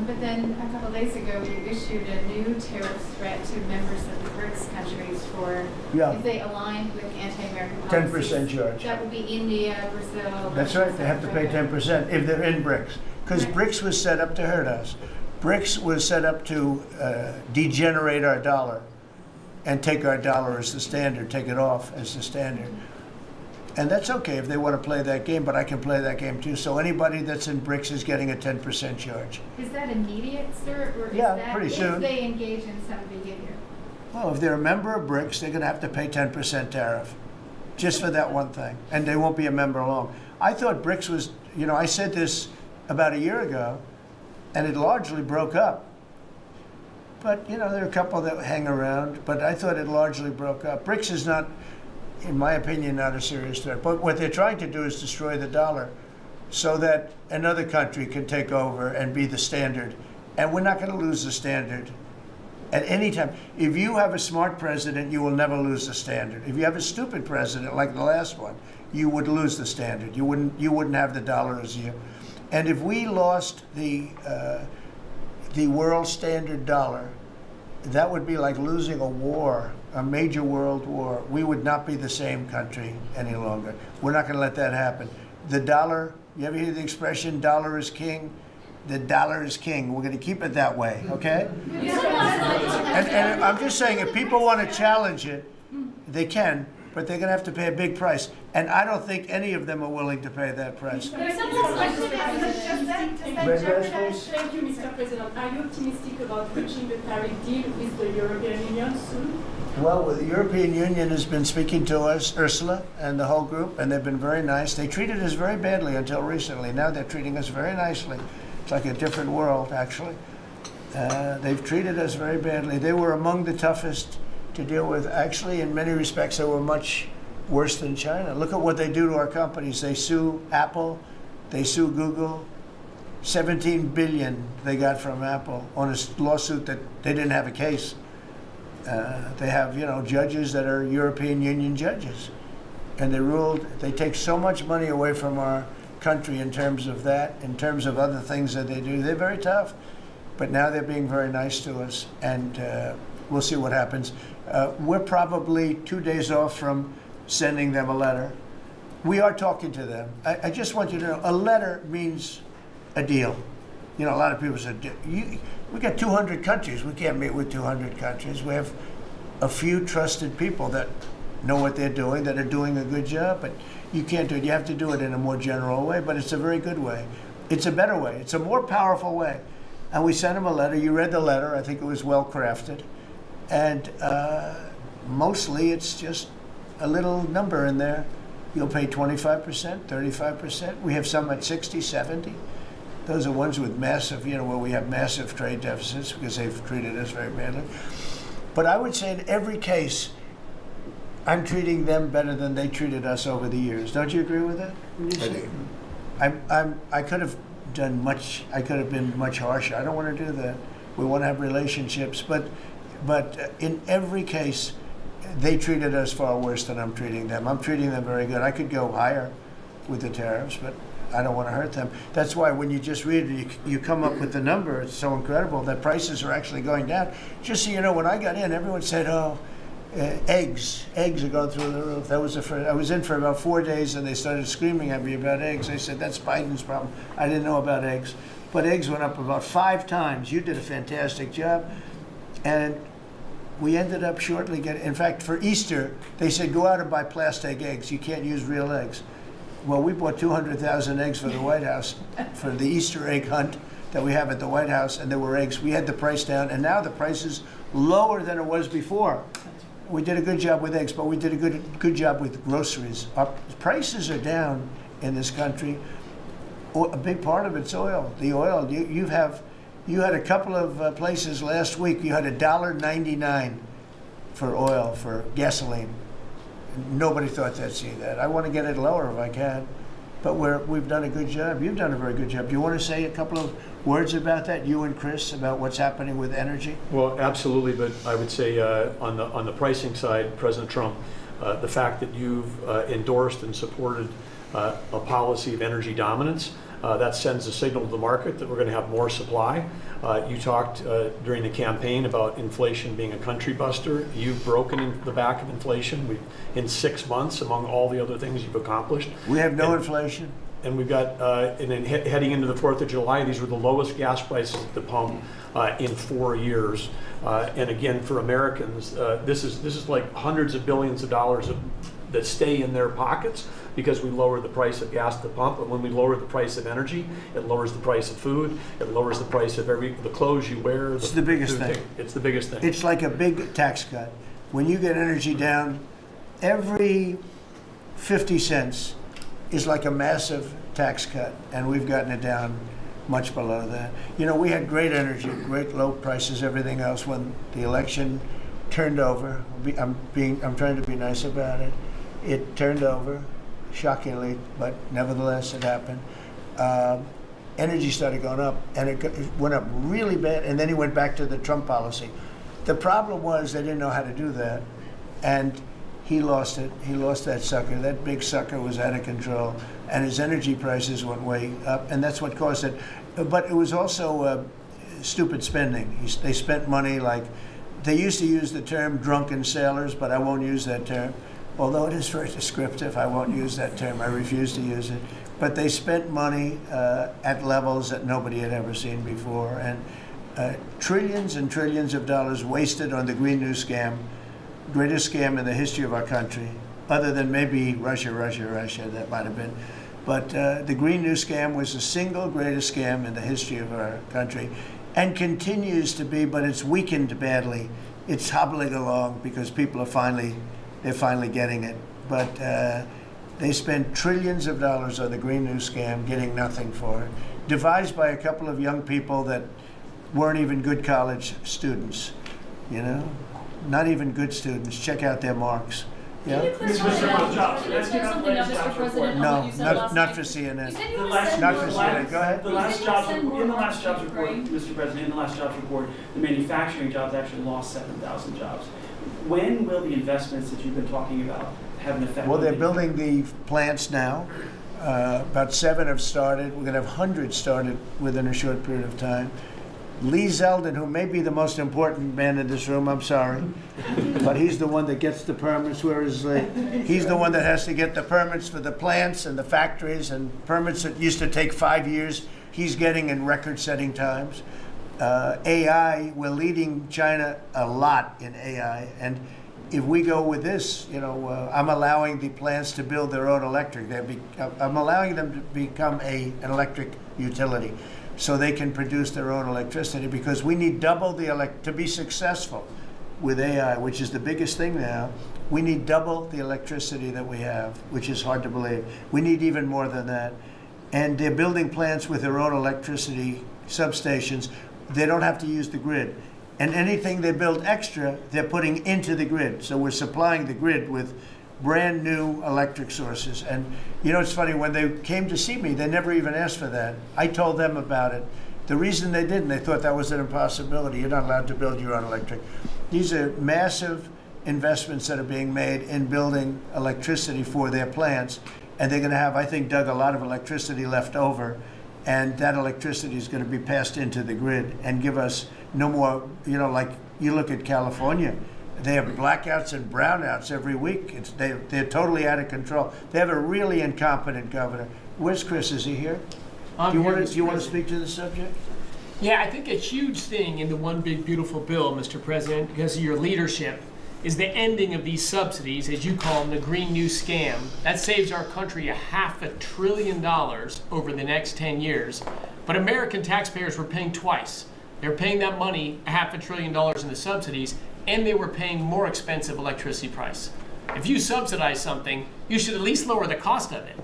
but then a couple days ago, you issued a new tariff threat to members of the BRICS countries for Yeah. if they aligned with anti-American policies. 10% charge. That would be India, Brazil. That's Russia, right, they have to South pay Korea. 10% if they're in BRICS. Because Right. BRICS was set up to hurt us. BRICS was set up to degenerate our dollar and take our dollar as the standard, take it off as the standard. And that's okay if they want to play that game, but I can play that game too. So anybody that's in BRICS is getting a 10% charge. Is that immediate, sir, or is Yeah, that pretty soon. if they engage in some behavior? Well, if they're a member of BRICS, they're going to have to pay 10% tariff just for that one thing. And they won't be a member long. I thought BRICS was, I said this about a year ago, and it largely broke up. But, there are a couple that hang around, but I thought it largely broke up. BRICS is not, in my opinion, not a serious threat. But what they're trying to do is destroy the dollar so that another country can take over and be the standard. And we're not going to lose the standard at any time. If you have a smart president, you will never lose the standard. If you have a stupid president, like the last one, you would lose the standard. You wouldn't have the dollar as you. And if we lost the world standard dollar, that would be like losing a war, a major world war. We would not be the same country any longer. We're not going to let that happen. The dollar, you ever hear the expression, dollar is king? The dollar is king. We're going to keep it that way, okay? And I'm just saying, if people want to challenge it, they can, but they're going to have to pay a big price. And I don't think any of them are willing to pay that price. Red dress, please. Thank you, Mr. President. Are you optimistic about reaching the tariff deal with the European Union soon? Well, the European Union has been speaking to us, Ursula and the whole group, and they've been very nice. They treated us very badly until recently. Now they're treating us very nicely. It's like a different world, actually. They've treated us very badly. They were among the toughest to deal with. Actually, in many respects, they were much worse than China. Look at what they do to our companies. They sue Apple, they sue Google. 17 billion they got from Apple on a lawsuit that they didn't have a case. They have, judges that are European Union judges. And they ruled, they take so much money away from our country in terms of that, in terms of other things that they do. They're very tough, but now they're being very nice to us, and we'll see what happens. We're probably 2 days off from sending them a letter. We are talking to them. I just want you to know, a letter means a deal. A lot of people said, we got 200 countries. We can't meet with 200 countries. We have a few trusted people that know what they're doing, that are doing a good job, but you can't do it. You have to do it in a more general way, but it's a very good way. It's a better way. It's a more powerful way. And we sent them a letter. You read the letter. I think it was well crafted. And mostly it's just a little number in there. You'll pay 25%, 35%. We have some at 60, 70. Those are ones with massive, where we have massive trade deficits because they've treated us very badly. But I would say in every case, I'm treating them better than they treated us over the years. Don't you agree with that? I do. I could have done much. I could have been much harsher. I don't want to do that. We want to have relationships, but in every case, they treated us far worse than I'm treating them. I'm treating them very good. I could go higher with the tariffs, but I don't want to hurt them. That's why when you just read it, you come up with the number. It's so incredible that prices are actually going down. Just so you know, when I got in, everyone said, "Oh, eggs are going through the roof." That was the first. I was in for about 4 days, and they started screaming at me about eggs. They said, "That's Biden's problem." I didn't know about eggs, but eggs went up about 5 times. You did a fantastic job, and we ended up shortly getting. In fact, for Easter, they said, "Go out and buy plastic eggs. You can't use real eggs." Well, we bought 200,000 eggs for the White House for the Easter egg hunt that we have at the White House, and there were eggs. We had the price down, and now the price is lower than it was before. We did a good job with eggs, but we did a good job with groceries. Our prices are down in this country. A big part of it's oil. The oil, you had a couple of places last week. You had $1.99 for oil, for gasoline. Nobody thought they'd see that. I want to get it lower if I can, but we've done a good job. You've done a very good job. Do you want to say a couple of words about that, you and Chris, about what's happening with energy? Well, absolutely, but I would say on the pricing side, President Trump, the fact that you've endorsed and supported a policy of energy dominance, that sends a signal to the market that we're going to have more supply. You talked during the campaign about inflation being a country buster. You've broken in the back of inflation. In 6 months, among all the other things you've accomplished. We have no inflation. And we've got, and then heading into the 4th of July, these were the lowest gas prices at the pump in 4 years. And again, for Americans, this is like hundreds of billions of dollars that stay in their pockets because we lower the price of gas at the pump. And when we lower the price of energy, it lowers the price of food. It lowers the price of the clothes you wear. It's the biggest thing. It's the biggest thing. It's like a big tax cut. When you get energy down, every 50 cents is like a massive tax cut, and we've gotten it down much below that. You know, we had great energy, great low prices, everything else. When the election turned over, I'm trying to be nice about it. It turned over, shockingly, but nevertheless it happened. Energy started going up, and it went up really bad, and then he went back to the Trump policy. The problem was they didn't know how to do that, and he lost it. He lost that sucker. That big sucker was out of control, and his energy prices went way up, and that's what caused it. But it was also stupid spending. They spent money like, they used to use the term drunken sailors, but I won't use that term. Although it is very descriptive, I won't use that term. I refuse to use it. But they spent money at levels that nobody had ever seen before, and trillions and trillions of dollars wasted on the Green New Scam, greatest scam in the history of our country, other than maybe Russia, that might have been. But the Green New Scam was the single greatest scam in the history of our country, and continues to be, but it's weakened badly. It's hobbling along because people are they're finally getting it. But they spent trillions of dollars on the Green New Scam, getting nothing for it. Devised by a couple of young people that weren't even good college students, you know? Not even good students. Check out their marks. Can you Yeah? clarify jobs. Can you Let's clear get something up, jobs Mr. President, No, on what you said last not night? for CNN. You said you The would last, send Not more for jobs. CNN. Go ahead. The You last said you would jobs, send more in the last to jobs report, Ukraine. Mr. President, in the last jobs report, the manufacturing jobs actually lost 7,000 jobs. When will the investments that you've been talking about have an effect? Well, on they're the- building the plants now. About 7 have started. We're going to have hundreds started within a short period of time. Lee Zeldin, who may be the most important man in this room, I'm sorry, but he's the one that gets the permits. Where is Lee? He's the one that has to get the permits for the plants and the factories, and permits that used to take 5 years, he's getting in record-setting times. AI, we're leading China a lot in AI, and if we go with this, you know, I'm allowing the plants to build their own electric. I'm allowing them to become an electric utility, so they can produce their own electricity, because we need double to be successful with AI, which is the biggest thing now. We need double the electricity that we have, which is hard to believe. We need even more than that. And they're building plants with their own electricity substations. They don't have to use the grid. And anything they build extra, they're putting into the grid. So we're supplying the grid with brand new electric sources. And you know, it's funny, when they came to see me, they never even asked for that. I told them about it. The reason they didn't, they thought that was an impossibility. You're not allowed to build your own electric. These are massive investments that are being made in building electricity for their plants. And they're going to have, I think, Doug, a lot of electricity left over. And that electricity is going to be passed into the grid and give us no more, you know, like you look at California. They have blackouts and brownouts every week. They're totally out of control. They have a really incompetent governor. Where's Chris? Is he here? Do you want to speak to the subject? Yeah, I think a huge thing in the One Big Beautiful Bill, Mr. President, because of your leadership, is the ending of these subsidies, as you call them, the Green New Scam. That saves our country $500 billion over the next 10 years. But American taxpayers were paying twice. They were paying that money, $500 billion in the subsidies, and they were paying more expensive electricity price. If you subsidize something, you should at least lower the cost of it.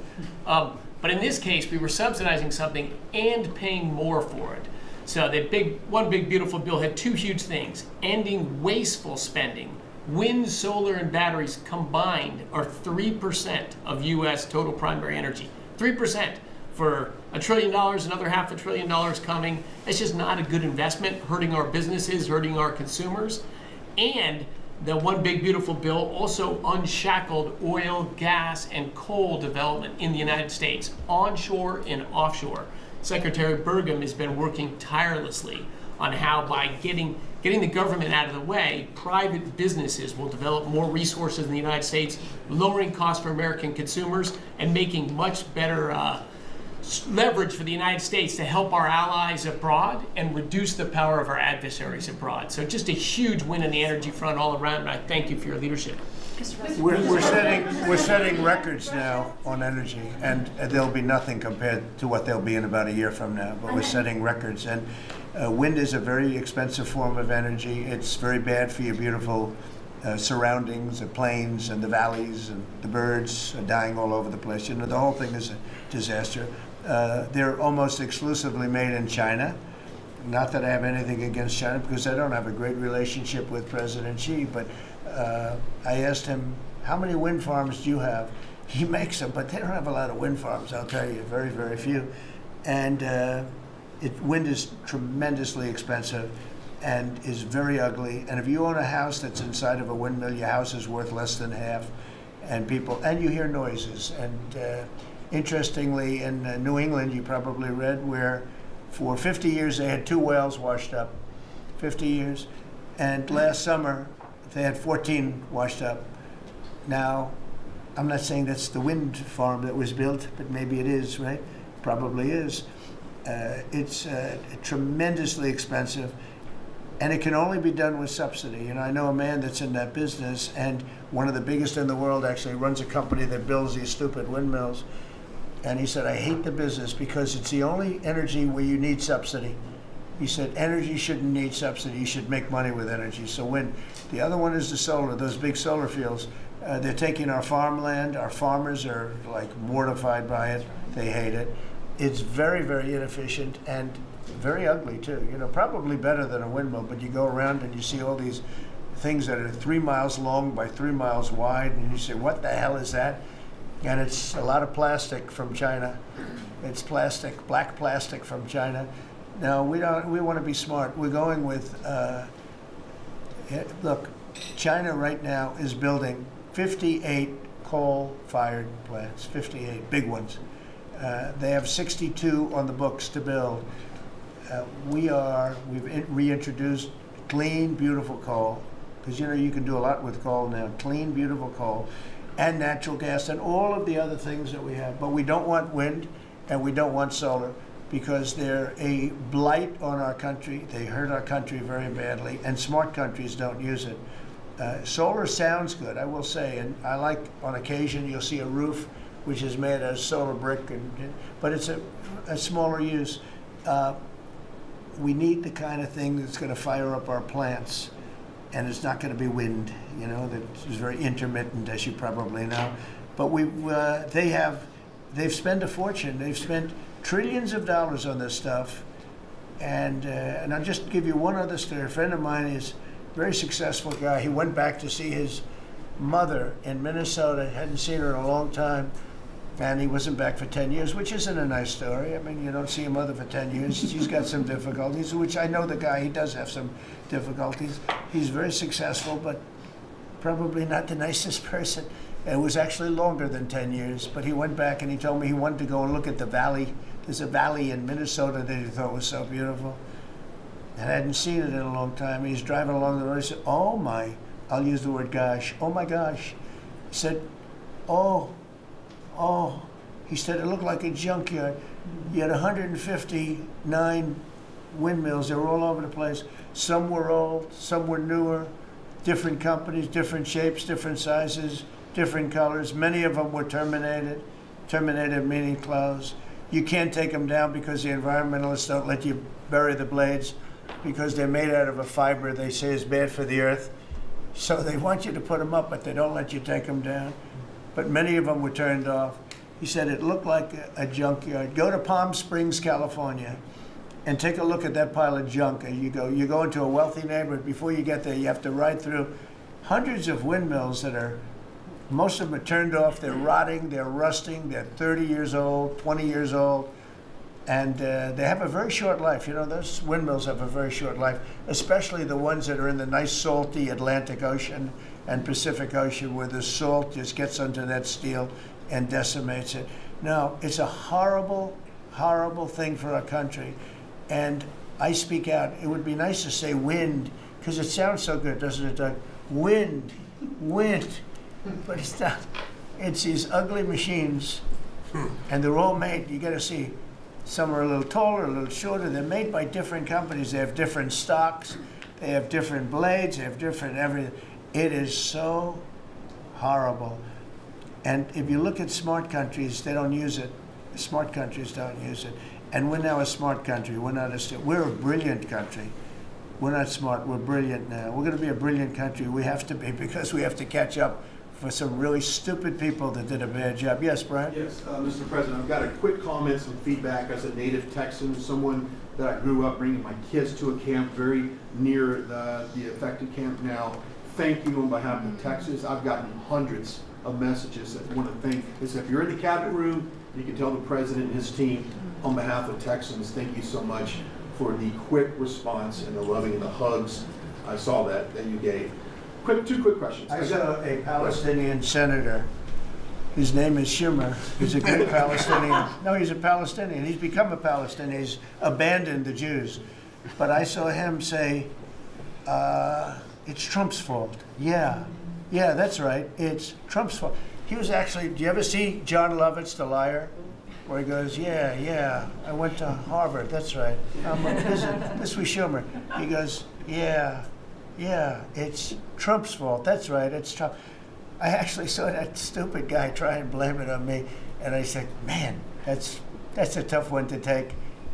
But in this case, we were subsidizing something and paying more for it. So the One Big Beautiful Bill had two huge things: ending wasteful spending, Wind, solar, and batteries combined are 3% of U.S. total primary energy. 3% for $1 trillion, another $500 billion coming. It's just not a good investment, hurting our businesses, hurting our consumers. And the one big beautiful bill also unshackled oil, gas, and coal development in the United States, onshore and offshore. Secretary Burgum has been working tirelessly on how, by getting the government out of the way, private businesses will develop more resources in the United States, lowering costs for American consumers and making much better leverage for the United States to help our allies abroad and reduce the power of our adversaries abroad. So just a huge win on the energy front all around, and I thank you for your leadership. We're setting records now on energy, and there'll be nothing compared to what they'll be in about a year from now, but we're setting records. And wind is a very expensive form of energy. It's very bad for your beautiful surroundings, the plains and the valleys, and the birds are dying all over the place. You know, the whole thing is a disaster. They're almost exclusively made in China. Not that I have anything against China, because I don't have a great relationship with President Xi, but I asked him, how many wind farms do you have? He makes them, but they don't have a lot of wind farms, I'll tell you, very, very few. And wind is tremendously expensive and is very ugly. And if you own a house that's inside of a windmill, your house is worth less than half. And you hear noises. And interestingly, in New England, you probably read, where for 50 years they had 2 wells washed up, 50 years. And last summer, they had 14 washed up. Now, I'm not saying that's the wind farm that was built, but maybe it is, right? Probably is. It's tremendously expensive, and it can only be done with subsidy. You know, I know a man that's in that business, and one of the biggest in the world actually runs a company that builds these stupid windmills. And he said, I hate the business because it's the only energy where you need subsidy. He said, energy shouldn't need subsidy. You should make money with energy. So wind. The other one is the solar, those big solar fields. They're taking our farmland. Our farmers are like mortified by it. They hate it. It's very, very inefficient and very ugly too. You know, probably better than a windmill, but you go around and you see all these things that are 3 miles long by 3 miles wide, and you say, what the hell is that? And it's a lot of plastic from China. It's plastic, black plastic from China. No, we want to be smart. We're going with, look, China right now is building 58 coal-fired plants, 58 big ones. They have 62 on the books to build. We've reintroduced clean, beautiful coal, because you know you can do a lot with coal now. Clean, beautiful coal, and natural gas, and all of the other things that we have. But we don't want wind, and we don't want solar, because they're a blight on our country. They hurt our country very badly, and smart countries don't use it. Solar sounds good, I will say, and I like, on occasion, you'll see a roof which is made of solar brick, but it's a smaller use. We need the kind of thing that's going to fire up our plants, and it's not going to be wind, you know, that is very intermittent, as you probably know. But they've spent a fortune. They've spent trillions of dollars on this stuff, and I'll just give you one other story. A friend of mine is a very successful guy. He went back to see his mother in Minnesota, hadn't seen her in a long time, and he wasn't back for 10 years, which isn't a nice story. I mean, you don't see your mother for 10 years. She's got some difficulties, which I know the guy, he does have some difficulties. He's very successful, but probably not the nicest person. It was actually longer than 10 years, but he went back and he told me he wanted to go and look at the valley. There's a valley in Minnesota that he thought was so beautiful. And I hadn't seen it in a long time. He's driving along the road. He said, oh my, I'll use the word gosh, oh my gosh. He said, oh. He said, it looked like a junkyard. You had 159 windmills. They were all over the place. Some were old, some were newer, different companies, different shapes, different sizes, different colors. Many of them were terminated. Terminated meaning closed. You can't take them down because the environmentalists don't let you bury the blades because they're made out of a fiber they say is bad for the earth. So they want you to put them up, but they don't let you take them down. But many of them were turned off. He said it looked like a junkyard. Go to Palm Springs, California, and take a look at that pile of junk. And you go into a wealthy neighborhood. Before you get there, you have to ride through hundreds of windmills that are, most of them are turned off, they're rotting, they're rusting, they're 30 years old, 20 years old, and they have a very short life. You know, those windmills have a very short life, especially the ones that are in the nice salty Atlantic Ocean and Pacific Ocean, where the salt just gets under that steel and decimates it. No, it's a horrible, horrible thing for our country. And I speak out. It would be nice to say wind, because it sounds so good, doesn't it, Doug? Wind, wind. But it's not. It's these ugly machines, and they're all made, you gotta see, some are a little taller, a little shorter. They're made by different companies. They have different stocks. They have different blades. They have different everything. It is so horrible. And if you look at smart countries, they don't use it. Smart countries don't use it. And we're now a smart country. We're not we're a brilliant country. We're not smart. We're brilliant now. We're going to be a brilliant country. We have to be, because we have to catch up for some really stupid people that did a bad job. Yes, Brian? Yes, Mr. President, I've got a quick comment, some feedback as a native Texan, someone that I grew up bringing my kids to a camp very near the affected camp now. Thank you on behalf of Texas. I've gotten hundreds of messages that want to thank. If you're in the cabinet room, you can tell the president and his team on behalf of Texans, thank you so much for the quick response and the loving and the hugs. I saw that you gave. Two quick questions. I saw a Palestinian senator. His name is Schumer. He's a great Palestinian. No, he's a Palestinian. He's become a Palestinian. He's abandoned the Jews. But I saw him say, it's Trump's fault. Yeah, that's right. It's Trump's fault. He was actually, do you ever see John Lovett's The Liar? Where he goes, yeah, I went to Harvard. That's right. This was Schumer. He goes, yeah, it's Trump's fault. That's right, it's Trump. I actually saw that stupid guy try and blame it on me, and I said, man, that's a tough one to take.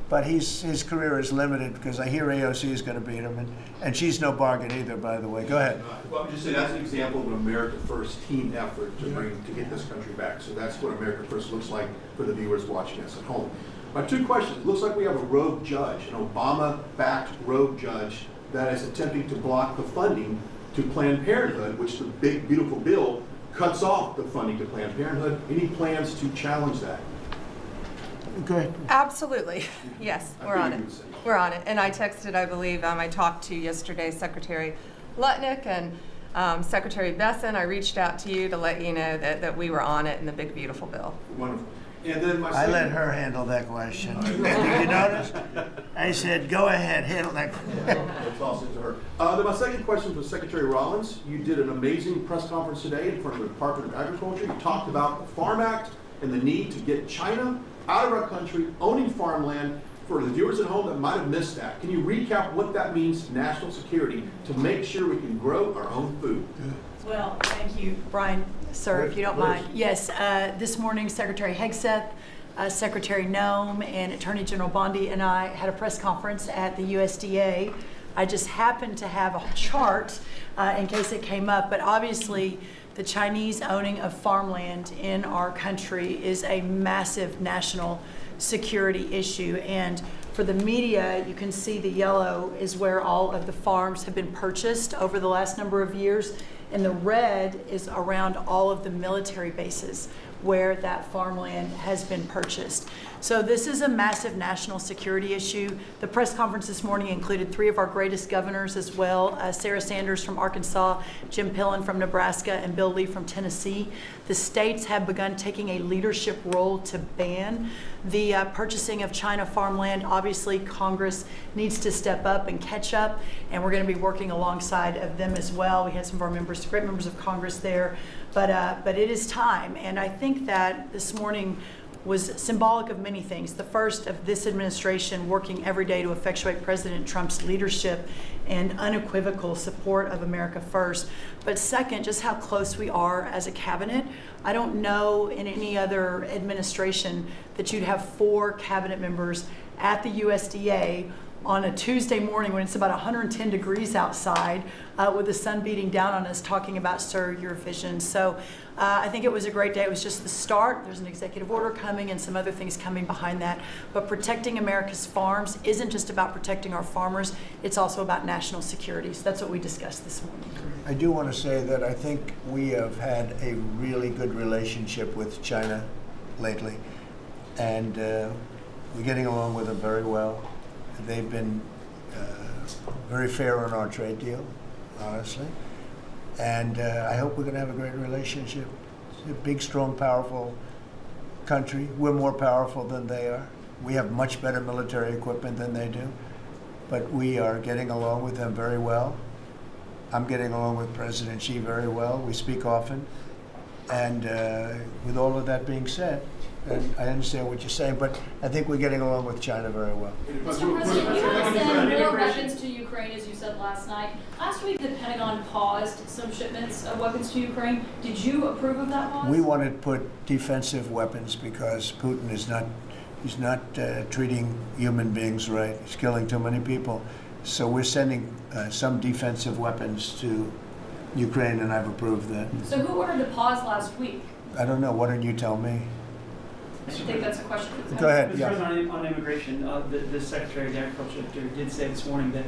But his career is limited, because I hear AOC is going to beat him, and she's no bargain either, by the way. Go ahead. Well, I'm just saying that's an example of an America First team effort to get this country back. So that's what America First looks like for the viewers watching us at home. My two questions. It looks like we have a rogue judge, an Obama-backed rogue judge that is attempting to block the funding to Planned Parenthood, which the big, beautiful bill cuts off the funding to Planned Parenthood. Any plans to challenge that? Good. Absolutely. Yes, we're on it. We're on it. And I texted, I believe, I talked to yesterday Secretary Lutnick and Secretary Besson. I reached out to you to let you know that we were on it in the big, beautiful bill. Wonderful. And then I let her handle that question. Did you notice? I said, go ahead, handle that question. I'll toss it to her. Then my second question was Secretary Rollins. You did an amazing press conference today in front of the Department of Agriculture. You talked about the Farm Act and the need to get China out of our country, owning farmland. For the viewers at home that might have missed that, can you recap what that means to national security to make sure we can grow our own food? Well, thank you, Brian, sir, if you don't mind. Yes, this morning, Secretary Hegseth, Secretary Noem, and Attorney General Bondi and I had a press conference at the USDA. I just happened to have a chart in case it came up, but obviously the Chinese owning of farmland in our country is a massive national security issue. And for the media, you can see the yellow is where all of the farms have been purchased over the last number of years, and the red is around all of the military bases where that farmland has been purchased. So this is a massive national security issue. The press conference this morning included 3 of our greatest governors as well, Sarah Sanders from Arkansas, Jim Pillen from Nebraska, and Bill Lee from Tennessee. The states have begun taking a leadership role to ban the purchasing of China farmland. Obviously, Congress needs to step up and catch up, and we're going to be working alongside of them as well. We had some of our members, great members of Congress there, but it is time. And I think that this morning was symbolic of many things. The first of this administration working every day to effectuate President Trump's leadership and unequivocal support of America First. But second, just how close we are as a cabinet. I don't know in any other administration that you'd have 4 cabinet members at the USDA on a Tuesday morning when it's about 110 degrees outside with the sun beating down on us, talking about, sir, your vision. So I think it was a great day. It was just the start. There's an executive order coming and some other things coming behind that. But protecting America's farms isn't just about protecting our farmers. It's also about national security. So that's what we discussed this morning. I do want to say that I think we have had a really good relationship with China lately, and we're getting along with them very well. They've been very fair on our trade deal, honestly, and I hope we're going to have a great relationship. It's a big, strong, powerful country. We're more powerful than they are. We have much better military equipment than they do, but we are getting along with them very well. I'm getting along with President Xi very well. We speak often, and with all of that being said, and I understand what you're saying, but I think we're getting along with China very well. Mr. President, you have sent more weapons to Ukraine, as you said last night. Last week, the Pentagon paused some shipments of weapons to Ukraine. Did you approve of that pause? We want to put defensive weapons because Putin is not, he's not treating human beings right. He's killing too many people. So we're sending some defensive weapons to Ukraine, and I've approved that. So who ordered the pause last week? I don't know. Why don't you tell me? I think that's a question for the Go ahead. Mr. Yeah. President, on immigration, the Secretary of Agriculture did say this morning that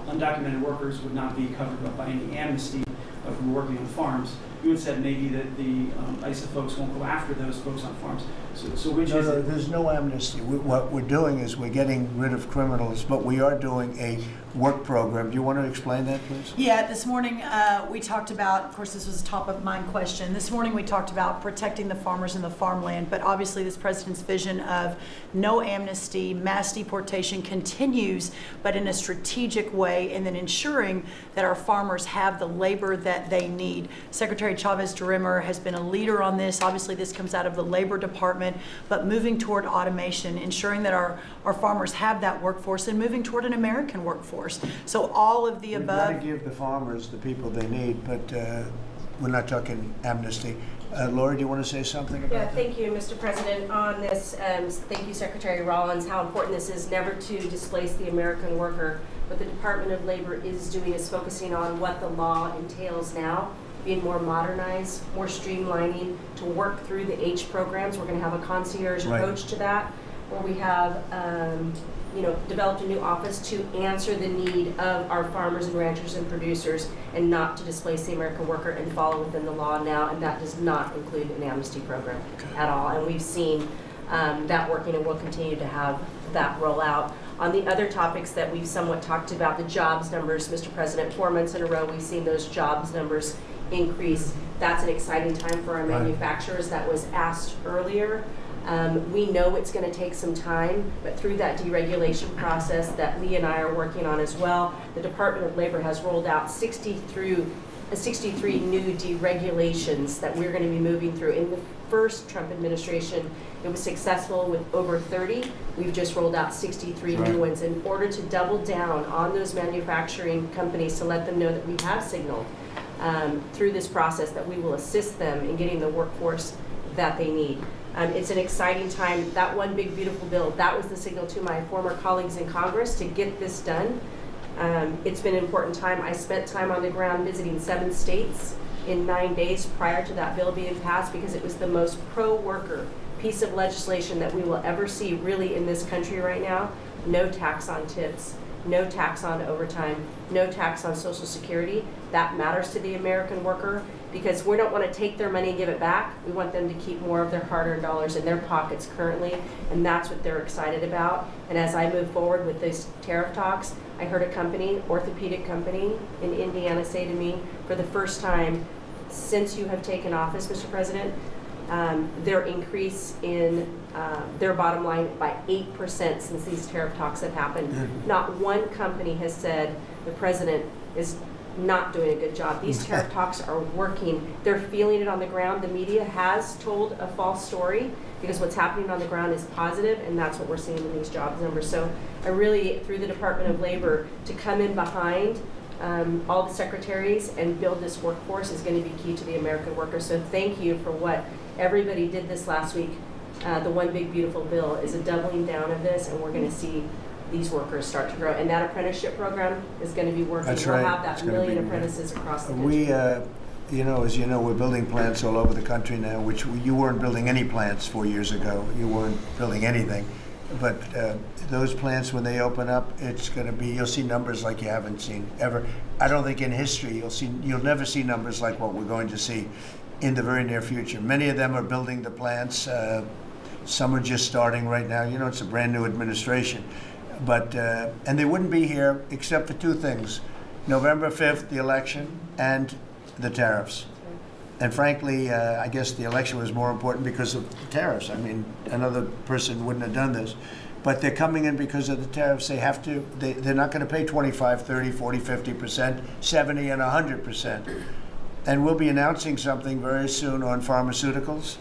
undocumented workers would not be covered by any amnesty who are working on farms. You had said maybe that the ISA folks won't go after those folks on farms. So which is it? There's no amnesty. What we're doing is we're getting rid of criminals, but we are doing a work program. Do you want to explain that, please? Yeah, this morning we talked about, of course, this was a top of mind question. This morning we talked about protecting the farmers and the farmland, but obviously this president's vision of no amnesty, mass deportation continues, but in a strategic way, and then ensuring that our farmers have the labor that they need. Secretary Chavez-DeRimmer has been a leader on this. Obviously this comes out of the Labor Department, but moving toward automation, ensuring that our farmers have that workforce, and moving toward an American workforce. So all of the We've above. got to give the farmers the people they need, but we're not talking amnesty. Laura, do you want to say something about that? Thank you, Mr. President. On this, thank you, Secretary Rollins, how important this is never to displace the American worker. What the Department of Labor is doing is focusing on what the law entails now, being more modernized, more streamlining, to work through the H programs. We're going to have a concierge approach to that, where we have developed a new office to answer the need of our farmers and ranchers and producers, and not to displace the American worker, and follow within the law now, and that does not include an amnesty program at all. And we've seen that working, and we'll continue to have that roll out. On the other topics that we've somewhat talked about, the jobs numbers, Mr. President, 4 months in a row we've seen those jobs numbers increase. That's an exciting time for our manufacturers. That was asked earlier. We know it's going to take some time, but through that deregulation process that Lee and I are working on as well, the Department of Labor has rolled out 63 new deregulations that we're going to be moving through. In the first Trump administration, it was successful with over 30. We've just rolled out 63 new ones in order to double down on those manufacturing companies, to let them know that we have signaled through this process that we will assist them in getting the workforce that they need. It's an exciting time. That one big beautiful bill, that was the signal to my former colleagues in Congress to get this done. It's been an important time. I spent time on the ground visiting 7 states in 9 days prior to that bill being passed, because it was the most pro-worker piece of legislation that we will ever see really in this country right now. No tax on tips, no tax on overtime, no tax on Social Security. That matters to the American worker, because we don't want to take their money and give it back. We want them to keep more of their hard-earned dollars in their pockets currently, and that's what they're excited about. And as I move forward with these tariff talks, I heard a company, orthopedic company in Indiana, say to me, for the first time since you have taken office, Mr. President, their increase in their bottom line by 8% since these tariff talks have happened. Not one company has said the president is not doing a good job. These tariff talks are working. They're feeling it on the ground. The media has told a false story, because what's happening on the ground is positive, and that's what we're seeing in these jobs numbers. So I really, through the Department of Labor, to come in behind all the secretaries and build this workforce is going to be key to the American worker. So thank you for what everybody did this last week. The one big beautiful bill is a doubling down of this, and we're going to see these workers start to grow. And that apprenticeship program is going to be working. That's We'll right. have that It's gonna be- million apprentices across the country. We, as you know, we're building plants all over the country now, which you weren't building any plants 4 years ago. You weren't building anything. But those plants, when they open up, it's going to be, you'll see numbers like you haven't seen ever. I don't think in history you'll never see numbers like what we're going to see in the very near future. Many of them are building the plants. Some are just starting right now. You know, it's a brand new administration. But, and they wouldn't be here except for two things. November 5th, the election, and the tariffs. And frankly, I guess the election was more important because of the tariffs. I mean, another person wouldn't have done this. But they're coming in because of the tariffs. They have to, they're not going to pay 25, 30, 40, 50%, 70, and 100%. And we'll be announcing something very soon on pharmaceuticals.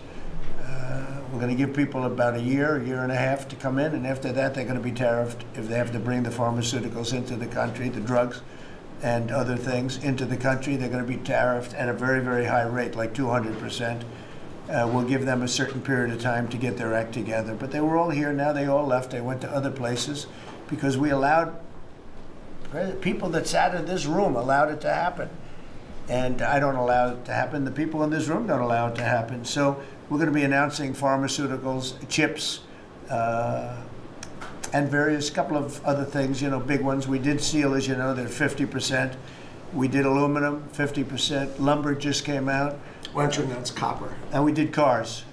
We're going to give people about a year and a half to come in, and after that they're going to be tariffed if they have to bring the pharmaceuticals into the country, the drugs and other things into the country. They're going to be tariffed at a very, very high rate, like 200%. We'll give them a certain period of time to get their act together. But they were all here, now they all left. They went to other places because we allowed, people that sat in this room allowed it to happen. And I don't allow it to happen. The people in this room don't allow it to happen. So we're going to be announcing pharmaceuticals, chips, and various couple of other things, you know, big ones. We did steel, as you know, they're 50%. We did aluminum, 50%. Lumber just came out. That's copper. And we did cars.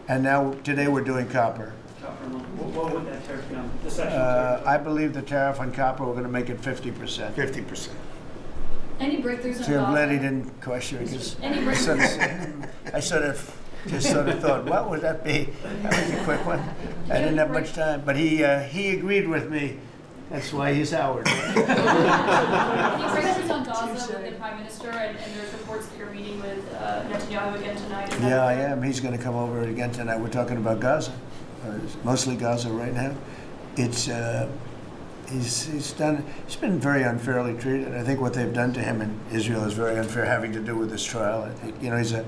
And now, today we're doing copper. What would that tariff be on? The section tariff? I believe the tariff on copper, we're going to make it 50%. 50%. Any breakthroughs on See, I'm glad he Gaza? didn't question it, because Any I sort of thought, what would that be? That was a quick one. I didn't have much time, but he agreed with me. That's why he's Howard. Any breakthroughs on Gaza with the Prime Minister, and there's reports that you're meeting with Netanyahu again tonight? Is that Yeah, I correct? am. He's going to come over again tonight. We're talking about Gaza, mostly Gaza right now. It's he's been very unfairly treated. I think what they've done to him in Israel is very unfair, having to do with this trial. I think, you know, he's a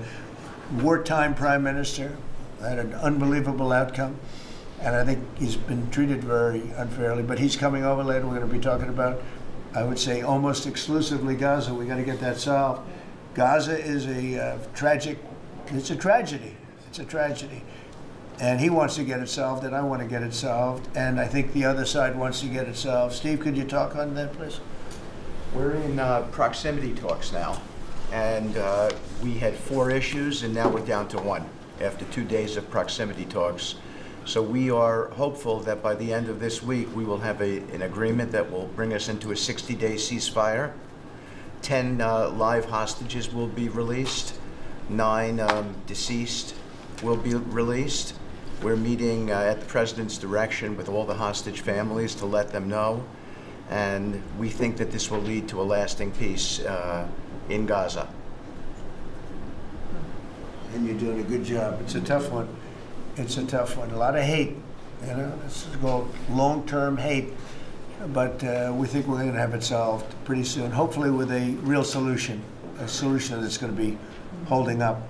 wartime prime minister, had an unbelievable outcome, and I think he's been treated very unfairly. But he's coming over later. We're going to be talking about, I would say, almost exclusively Gaza. We got to get that solved. Gaza is a tragic. It's a tragedy. It's a tragedy. And he wants to get it solved, and I want to get it solved, and I think the other side wants to get it solved. Steve, could you talk on that, please? We're in proximity talks now, and we had 4 issues, and now we're down to 1 after 2 days of proximity talks. So we are hopeful that by the end of this week, we will have an agreement that will bring us into a 60-day ceasefire. 10 live hostages will be released. 9 deceased will be released. We're meeting at the President's direction with all the hostage families to let them know. And we think that this will lead to a lasting peace in Gaza. And you're doing a good job. It's a tough one. It's a tough one. A lot of hate, you know. This is called long-term hate. But we think we're going to have it solved pretty soon, hopefully with a real solution, a solution that's going to be holding up.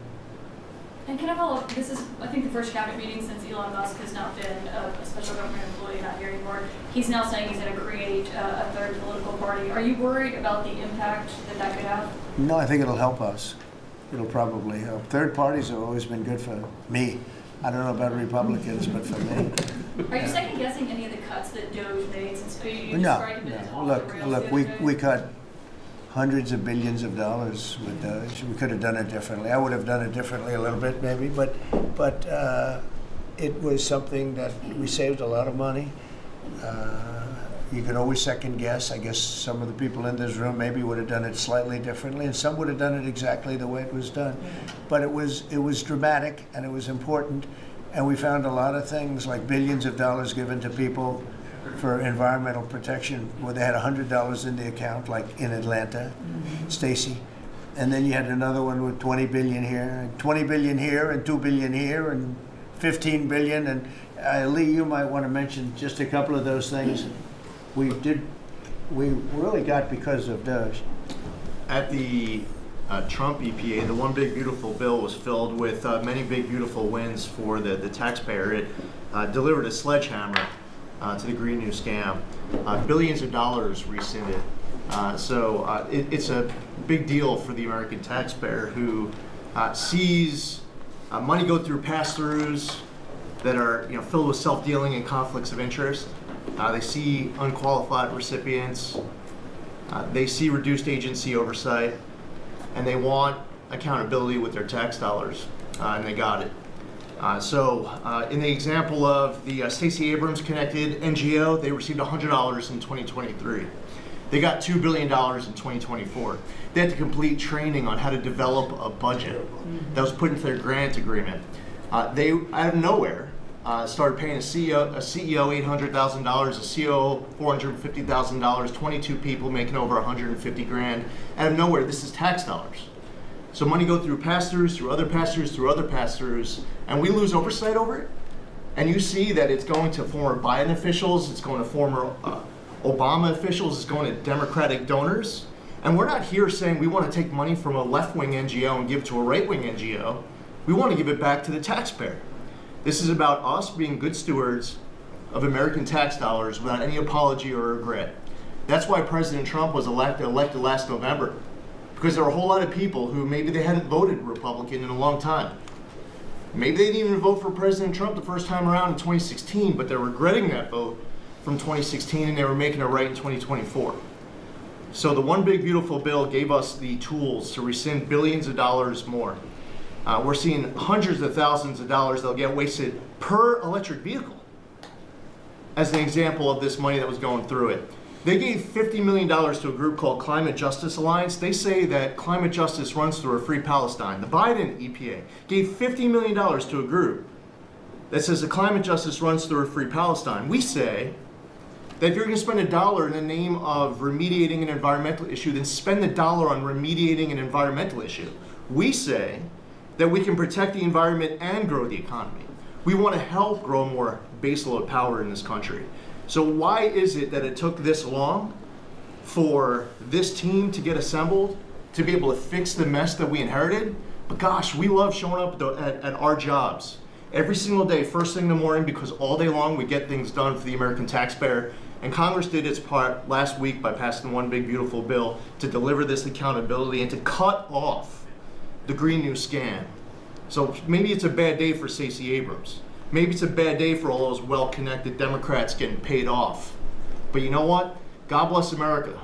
And can I follow up? This is, I think, the first cabinet meeting since Elon Musk has not been a special government employee, not here anymore. He's now saying he's going to create a third political party. Are you worried about the impact that could have? No, I think it'll help us. It'll probably help. Third parties have always been good for me. I don't know about Republicans, but for me. Are you second guessing any of the cuts that Doge made since you No, described him as no. off the rails Look, the other day? we cut hundreds of billions of dollars with Doge. We could have done it differently. I would have done it differently a little bit, maybe, but it was something that we saved a lot of money. You can always second guess. I guess some of the people in this room maybe would have done it slightly differently, and some would have done it exactly the way it was done. But it was dramatic, and it was important, and we found a lot of things like billions of dollars given to people for environmental protection, where they had $100 in the account, like in Atlanta, Stacy. And then you had another one with 20 billion here, and 20 billion here, and 2 billion here, and 15 billion. And Lee, you might want to mention just a couple of those things. We really got because of Doge. At the Trump EPA, the one big beautiful bill was filled with many big beautiful wins for the taxpayer. It delivered a sledgehammer to the Green New scam. Billions of dollars rescinded. It's a big deal for the American taxpayer who sees money go through pass-throughs that are filled with self-dealing and conflicts of interest. They see unqualified recipients. They see reduced agency oversight, and they want accountability with their tax dollars, and they got it. In the example of the Stacey Abrams connected NGO, they received $100 in 2023. They got $2 billion in 2024. They had to complete training on how to develop a budget that was put into their grant agreement. They, out of nowhere, started paying a CEO $800,000, a COO $450,000, 22 people making over 150 grand. Out of nowhere, this is tax dollars. So money go through pass-throughs, through other pass-throughs, through other pass-throughs, and we lose oversight over it. And you see that it's going to former Biden officials, it's going to former Obama officials, it's going to Democratic donors. And we're not here saying we want to take money from a left-wing NGO and give it to a right-wing NGO. We want to give it back to the taxpayer. This is about us being good stewards of American tax dollars without any apology or regret. That's why President Trump was elected last November. Because there are a whole lot of people who maybe they hadn't voted Republican in a long time. Maybe they didn't even vote for President Trump the first time around in 2016, but they're regretting that vote from 2016 and they were making it right in 2024. So the One Big Beautiful Bill gave us the tools to rescind billions of dollars more. We're seeing hundreds of thousands of dollars that'll get wasted per electric vehicle as an example of this money that was going through it. They gave $50 million to a group called Climate Justice Alliance. They say that climate justice runs through a free Palestine. The Biden EPA gave $50 million to a group that says the climate justice runs through a free Palestine. We say that if you're going to spend $1 in the name of remediating an environmental issue, then spend the dollar on remediating an environmental issue. We say that we can protect the environment and grow the economy. We want to help grow more baseload power in this country. So why is it that it took this long for this team to get assembled, to be able to fix the mess that we inherited? But gosh, we love showing up at our jobs every single day, first thing in the morning, because all day long we get things done for the American taxpayer. And Congress did its part last week by passing One Big Beautiful Bill to deliver this accountability and to cut off the Green New scam. So maybe it's a bad day for Stacey Abrams. Maybe it's a bad day for all those well-connected Democrats getting paid off. But you know what? God bless America.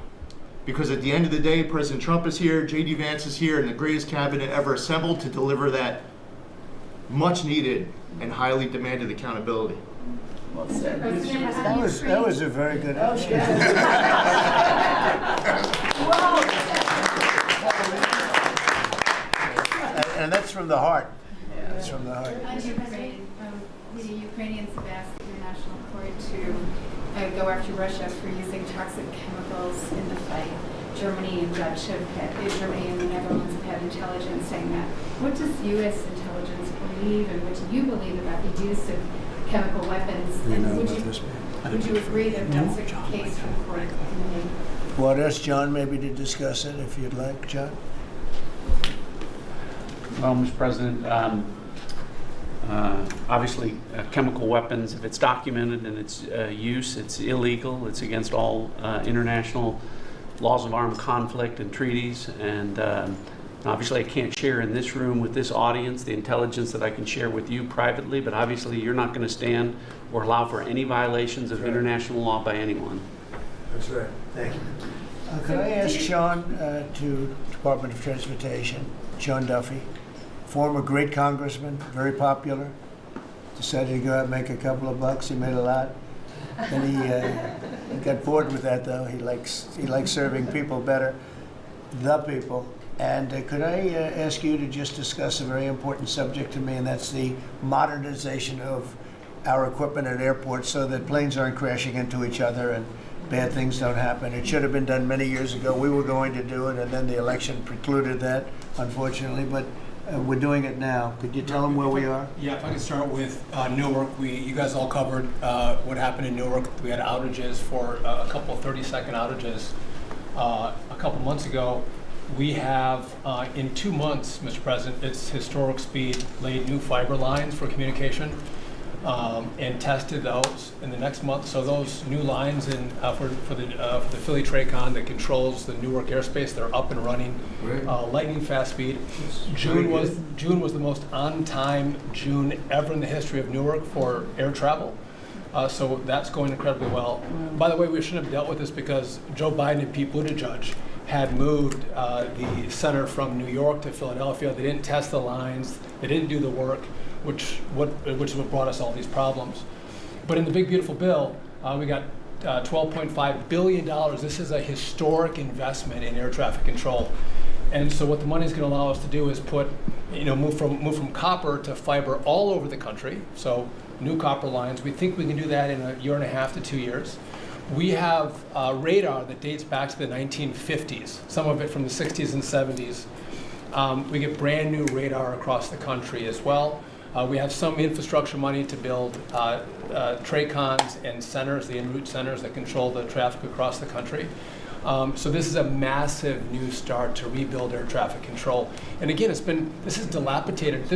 Because at the end of the day, President Trump is here, J.D. Vance is here, and the greatest cabinet ever assembled to deliver that much-needed and highly demanded accountability. Well said. That was a very good answer. And that's from the heart. That's from the heart. On Ukraine, the Ukrainians have asked the International Court to go after Russia for using toxic chemicals in the fight. Germany and Germany and the Netherlands have had intelligence saying that. What does U.S. intelligence believe, and what do you believe about the use of chemical weapons? And would you agree that that's a case for the court? Well, I'd ask John maybe to discuss it if you'd like, John. Well, Mr. President, obviously chemical weapons, if it's documented and its use, it's illegal. It's against all international laws of armed conflict and treaties. And obviously I can't share in this room with this audience the intelligence that I can share with you privately, but obviously you're not going to stand or allow for any violations of international law by anyone. That's right. Thank you. Could I ask Sean to Department of Transportation, Sean Duffy, former great congressman, very popular, decided to go out and make a couple of bucks. He made a lot. Then he got bored with that, though. He likes serving people better, the people. And could I ask you to just discuss a very important subject to me, and that's the modernization of our equipment at airports so that planes aren't crashing into each other and bad things don't happen. It should have been done many years ago. We were going to do it, and then the election precluded that, unfortunately, but we're doing it now. Could you tell them where we are? Yeah, if I could start with Newark. You guys all covered what happened in Newark. We had outages for a couple of 30-second outages a couple months ago. We have, in 2 months, Mr. President, it's historic speed, laid new fiber lines for communication. and tested those in the next month. So those new lines for the Philly Tracon that controls the Newark airspace, they're up and running, lightning fast speed. June was the most on-time June ever in the history of Newark for air travel. So that's going incredibly well. By the way, we shouldn't have dealt with this because Joe Biden and Pete Buttigieg had moved the center from New York to Philadelphia. They didn't test the lines. They didn't do the work, which is what brought us all these problems. But in the big beautiful bill, we got $12.5 billion. This is a historic investment in air traffic control. And so what the money is going to allow us to do is move from copper to fiber all over the country. So new copper lines. We think we can do that in a year and a half to 2 years. We have radar that dates back to the 1950s, some of it from the 60s and 70s. We get brand new radar across the country as well. We have some infrastructure money to build TRACONs and centers, the en route centers that control the traffic across the country. So this is a massive new start to rebuild air traffic control. And again, this is dilapidated.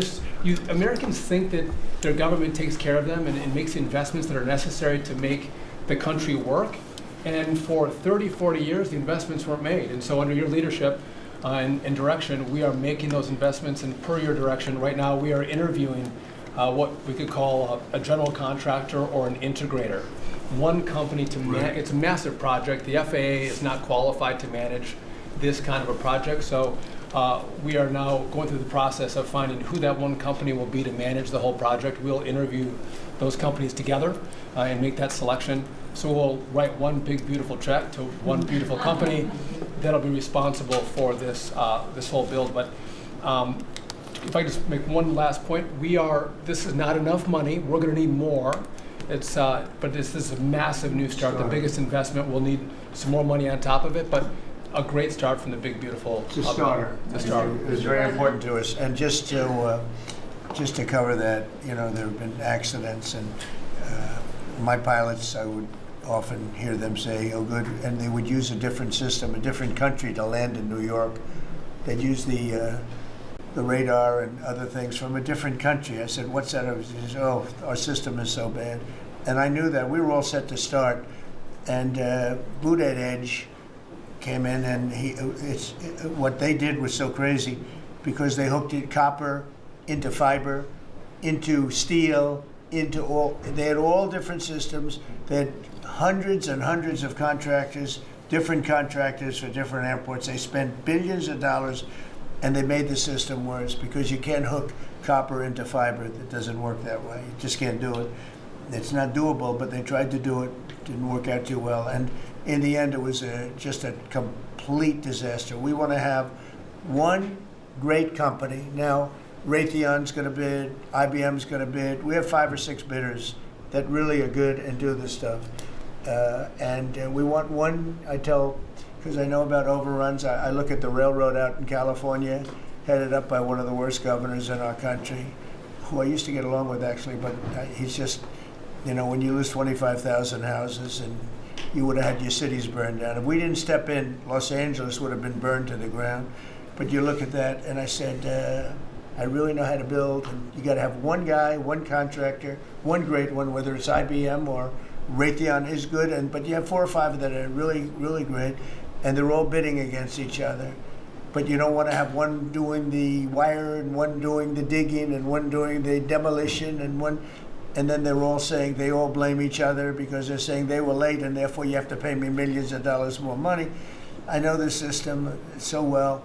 Americans think that their government takes care of them and makes the investments that are necessary to make the country work. And for 30, 40 years, the investments weren't made. And so under your leadership and direction, we are making those investments. And per your direction, right now we are interviewing what we could call a general contractor or an integrator. One company to manage. It's a massive project. The FAA is not qualified to manage this kind of a project. So we are now going through the process of finding who that one company will be to manage the whole project. We'll interview those companies together and make that selection. So we'll write one big beautiful check to one beautiful company that'll be responsible for this whole build. But if I just make one last point, this is not enough money. We're going to need more. But this is a massive new start. The biggest investment. We'll need some more money on top of it, but a great start from the big beautiful. It's a starter. The starter. It's very important to us. And just to cover that, there have been accidents, and my pilots, I would often hear them say, "Oh, good," and they would use a different system, a different country to land in New York. They'd use the radar and other things from a different country. I said, "What's that?" He says, "Oh, our system is so bad." And I knew that. We were all set to start. And Buttigieg came in, and what they did was so crazy because they hooked it copper into fiber, into steel, they had all different systems. They had hundreds and hundreds of contractors, different contractors for different airports. They spent billions of dollars, and they made the system worse because you can't hook copper into fiber. It doesn't work that way. You just can't do it. It's not doable, but they tried to do it. Didn't work out too well. And in the end, it was just a complete disaster. We want to have one great company. Now, Raytheon's going to bid, IBM's going to bid. We have 5 or 6 bidders that really are good and do this stuff. And we want one, because I know about overruns. I look at the railroad out in California, headed up by one of the worst governors in our country, who I used to get along with actually, but he's just, when you lose 25,000 houses and you would have had your cities burned down. If we didn't step in, Los Angeles would have been burned to the ground. But you look at that, and I said, I really know how to build. And you got to have one guy, one contractor, one great one, whether it's IBM or Raytheon is good, but you have 4 or 5 that are really, really great, and they're all bidding against each other. But you don't want to have one doing the wire and one doing the digging and one doing the demolition and then they're all saying they all blame each other because they're saying they were late and therefore you have to pay me millions of dollars more money. I know the system so well,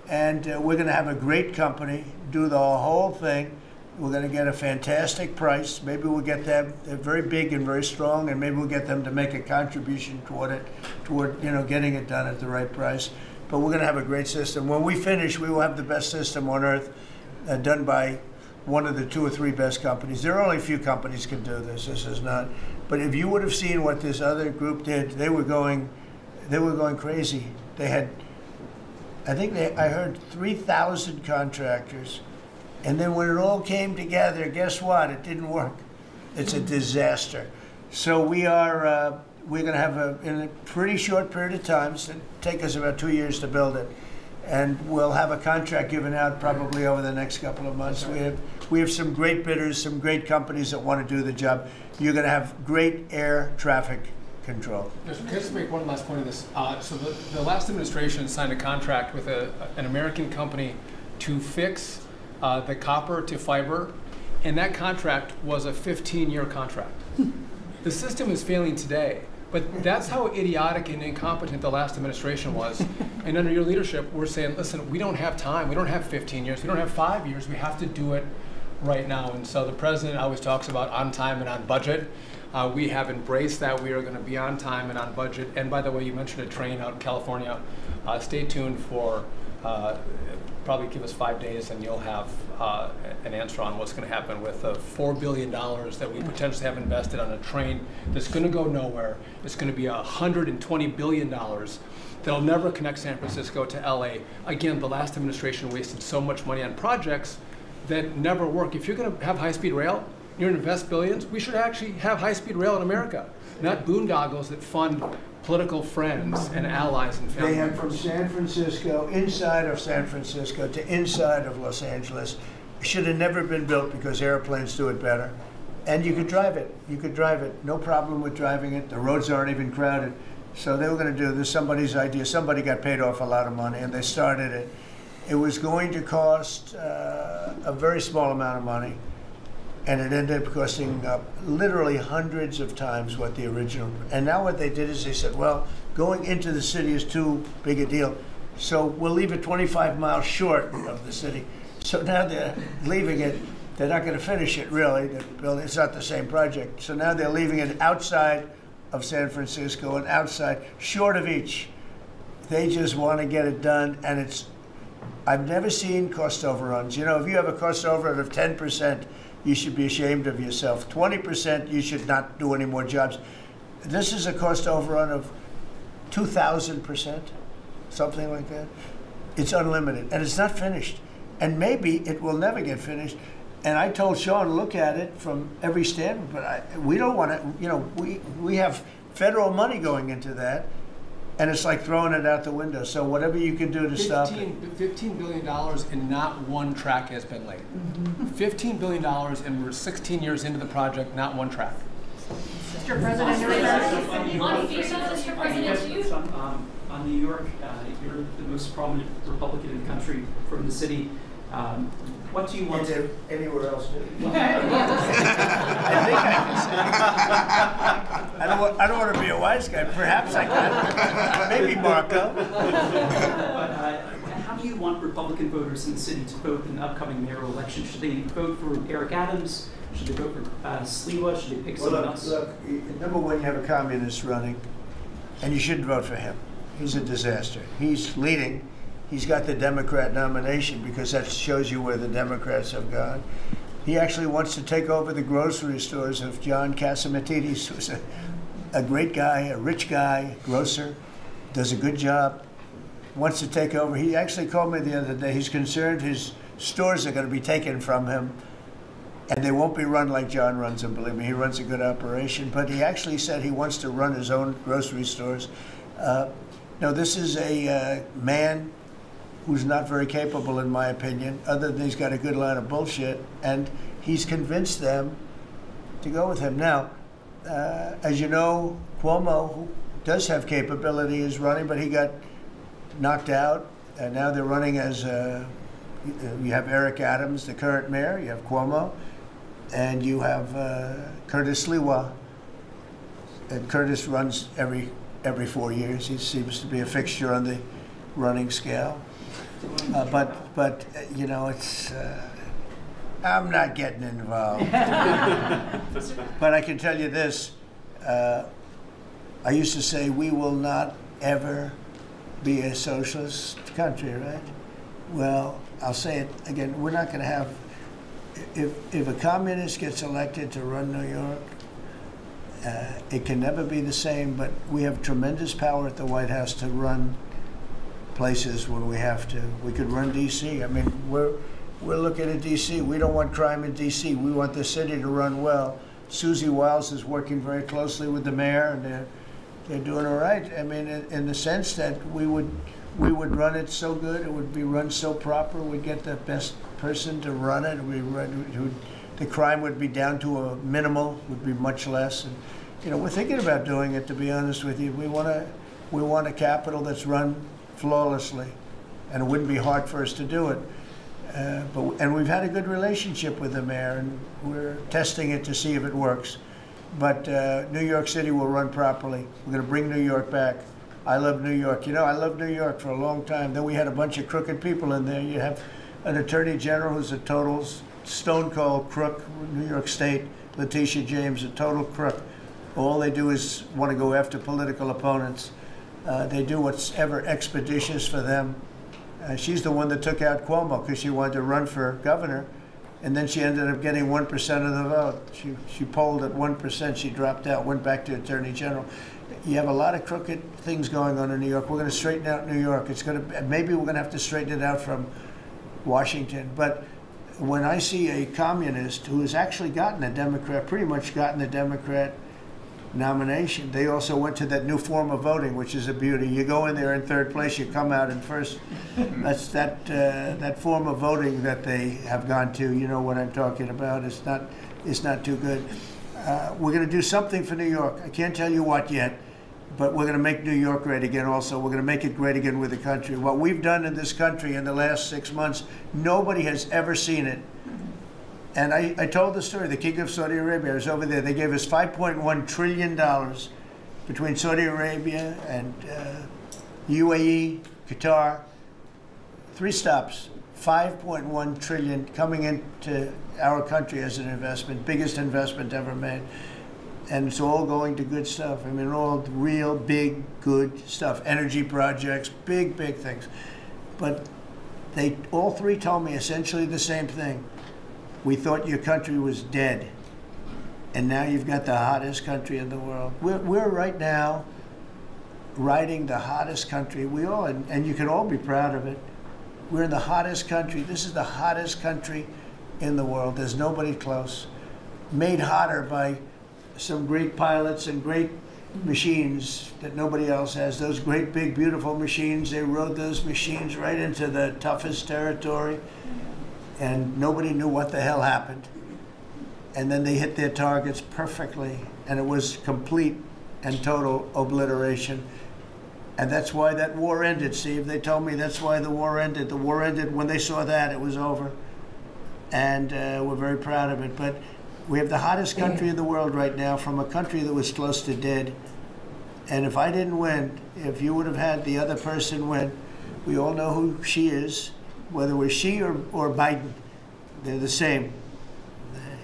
and we're going to have a great company do the whole thing. We're going to get a fantastic price. Maybe we'll get them. They're very big and very strong, and maybe we'll get them to make a contribution toward getting it done at the right price. But we're going to have a great system. When we finish, we will have the best system on earth, done by one of the 2 or 3 best companies. There are only a few companies can do this. This is not. But if you would have seen what this other group did, they were going crazy. They had, I heard 3,000 contractors. And then when it all came together, guess what? It didn't work. It's a disaster. So we're going to have in a pretty short period of time, so it'll take us about 2 years to build it. And we'll have a contract given out probably over the next couple of months. We have some great bidders, some great companies that want to do the job. You're going to have great air traffic control. Can I just make one last point on this? So the last administration signed a contract with an American company to fix the copper to fiber, and that contract was a 15-year contract. The system is failing today, but that's how idiotic and incompetent the last administration was. And under your leadership, we're saying, listen, we don't have time. We don't have 15 years. We don't have 5 years. We have to do it right now. And so the president always talks about on time and on budget. We have embraced that. We are going to be on time and on budget. And by the way, you mentioned a train out in California. Stay tuned for, probably give us 5 days and you'll have an answer on what's going to happen with the $4 billion that we potentially have invested on a train that's going to go nowhere. It's going to be $120 billion that'll never connect San Francisco to LA. Again, the last administration wasted so much money on projects that never work. If you're going to have high-speed rail, you're going to invest billions, we should actually have high-speed rail in America, not boondoggles that fund political friends and allies and family They have members. from San Francisco, inside of San Francisco to inside of Los Angeles. It should have never been built because airplanes do it better. And you could drive it. You could drive it. No problem with driving it. The roads aren't even crowded. So they were going to do this, somebody's idea. Somebody got paid off a lot of money and they started it. It was going to cost a very small amount of money. And it ended up costing literally hundreds of times what the original. And now what they did is they said, well, going into the city is too big a deal. So we'll leave it 25 miles short of the city. So now they're leaving it. They're not going to finish it, really. It's not the same project. So now they're leaving it outside of San Francisco and outside, short of each. They just want to get it done, and it's. I've never seen cost overruns. You know, if you have a cost overrun of 10%, you should be ashamed of yourself. 20%, you should not do any more jobs. This is a cost overrun of 2,000%, something like that. It's unlimited, and it's not finished. And maybe it will never get finished. And I told Sean, look at it from every standpoint, but we don't want to, you know, we have federal money going into that, and it's like throwing it out the window. So whatever you can do to stop it. $15 billion and not one track has been laid. $15 billion and we're 16 years into the project, not one track. Mr. President, Mr. President, on New York, you're the most prominent Republican in the country from the city. What do you want to... Anywhere else? I think I can say. I don't want to be a wise guy. Perhaps I can. Maybe Marco. But how do you want Republican voters in the city to vote in the upcoming mayoral election? Should they vote for Eric Adams? Should they vote for Sliwa? Should they pick someone else? Look, number one, you have a communist running, and you shouldn't vote for him. He's a disaster. He's leading. He's got the Democrat nomination because that shows you where the Democrats have gone. He actually wants to take over the grocery stores of John Catsimatidis, who's a great guy, a rich guy, grocer, does a good job, wants to take over. He actually called me the other day. He's concerned his stores are going to be taken from him, and they won't be run like John runs them. Believe me, he runs a good operation. But he actually said he wants to run his own grocery stores. No, this is a man who's not very capable, in my opinion, other than he's got a good line of bullshit, and he's convinced them to go with him. Now, as you know, Cuomo, who does have capability, is running, but he got knocked out, and now they're running as, you have Eric Adams, the current mayor, you have Cuomo, and you have Curtis Sliwa. And Curtis runs every 4 years. He seems to be a fixture on the running scale. But you know, it's I'm not getting involved. But I can tell you this: I used to say we will not ever be a socialist country, right? Well, I'll say it again: we're not going to have. If a communist gets elected to run New York, it can never be the same. But we have tremendous power at the White House to run places when we have to. We could run D.C. I mean, we're looking at D.C. We don't want crime in D.C. We want the city to run well. Susie Wiles is working very closely with the mayor, and they're doing all right. I mean, in the sense that we would we would run it so good, it would be run so proper, we'd get the best person to run it, the crime would be down to a minimal, would be much less. And, you know, we're thinking about doing it, to be honest with you. We want a capital that's run flawlessly, and it wouldn't be hard for us to do it. And we've had a good relationship with the mayor, and we're testing it to see if it works. But New York City will run properly. We're going to bring New York back. I love New York. You know, I loved New York for a long time. Then we had a bunch of crooked people in there. You have an attorney general who's a total stone cold crook, New York State, Letitia James, a total crook. All they do is want to go after political opponents. They do what's ever expeditious for them. She's the one that took out Cuomo because she wanted to run for governor, and then she ended up getting 1% of the vote. She polled at 1%. She dropped out, went back to attorney general. You have a lot of crooked things going on in New York. We're going to straighten out New York. Maybe we're going to have to straighten it out from Washington. But when I see a communist who has actually gotten a Democrat, pretty much gotten the Democrat nomination, they also went to that new form of voting, which is a beauty. You go in there in third place, you come out in first. That's that form of voting that they have gone to. You know what I'm talking about. It's not too good. We're going to do something for New York. I can't tell you what yet, but we're going to make New York great again also. We're going to make it great again with the country. What we've done in this country in the last 6 months, nobody has ever seen it. And I told the story, the King of Saudi Arabia, I was over there. They gave us $5.1 trillion between Saudi Arabia and UAE, Qatar. 3 stops, $5.1 trillion coming into our country as an investment, biggest investment ever made. And it's all going to good stuff. I mean, all real big, good stuff. Energy projects, big, big things. But they all 3 told me essentially the same thing. We thought your country was dead, and now you've got the hottest country in the world. We're right now riding the hottest country. We all, and you can all be proud of it. We're in the hottest country. This is the hottest country in the world. There's nobody close. Made hotter by some great pilots and great machines that nobody else has. Those great, big, beautiful machines, they rode those machines right into the toughest territory. And nobody knew what the hell happened. And then they hit their targets perfectly, and it was complete and total obliteration. And that's why that war ended, Steve. They told me that's why the war ended. The war ended when they saw that, it was over. And we're very proud of it. But we have the hottest country in the world right now, from a country that was close to dead. And if I didn't win, if you would have had the other person win, we all know who she is. Whether it was she or Biden, they're the same.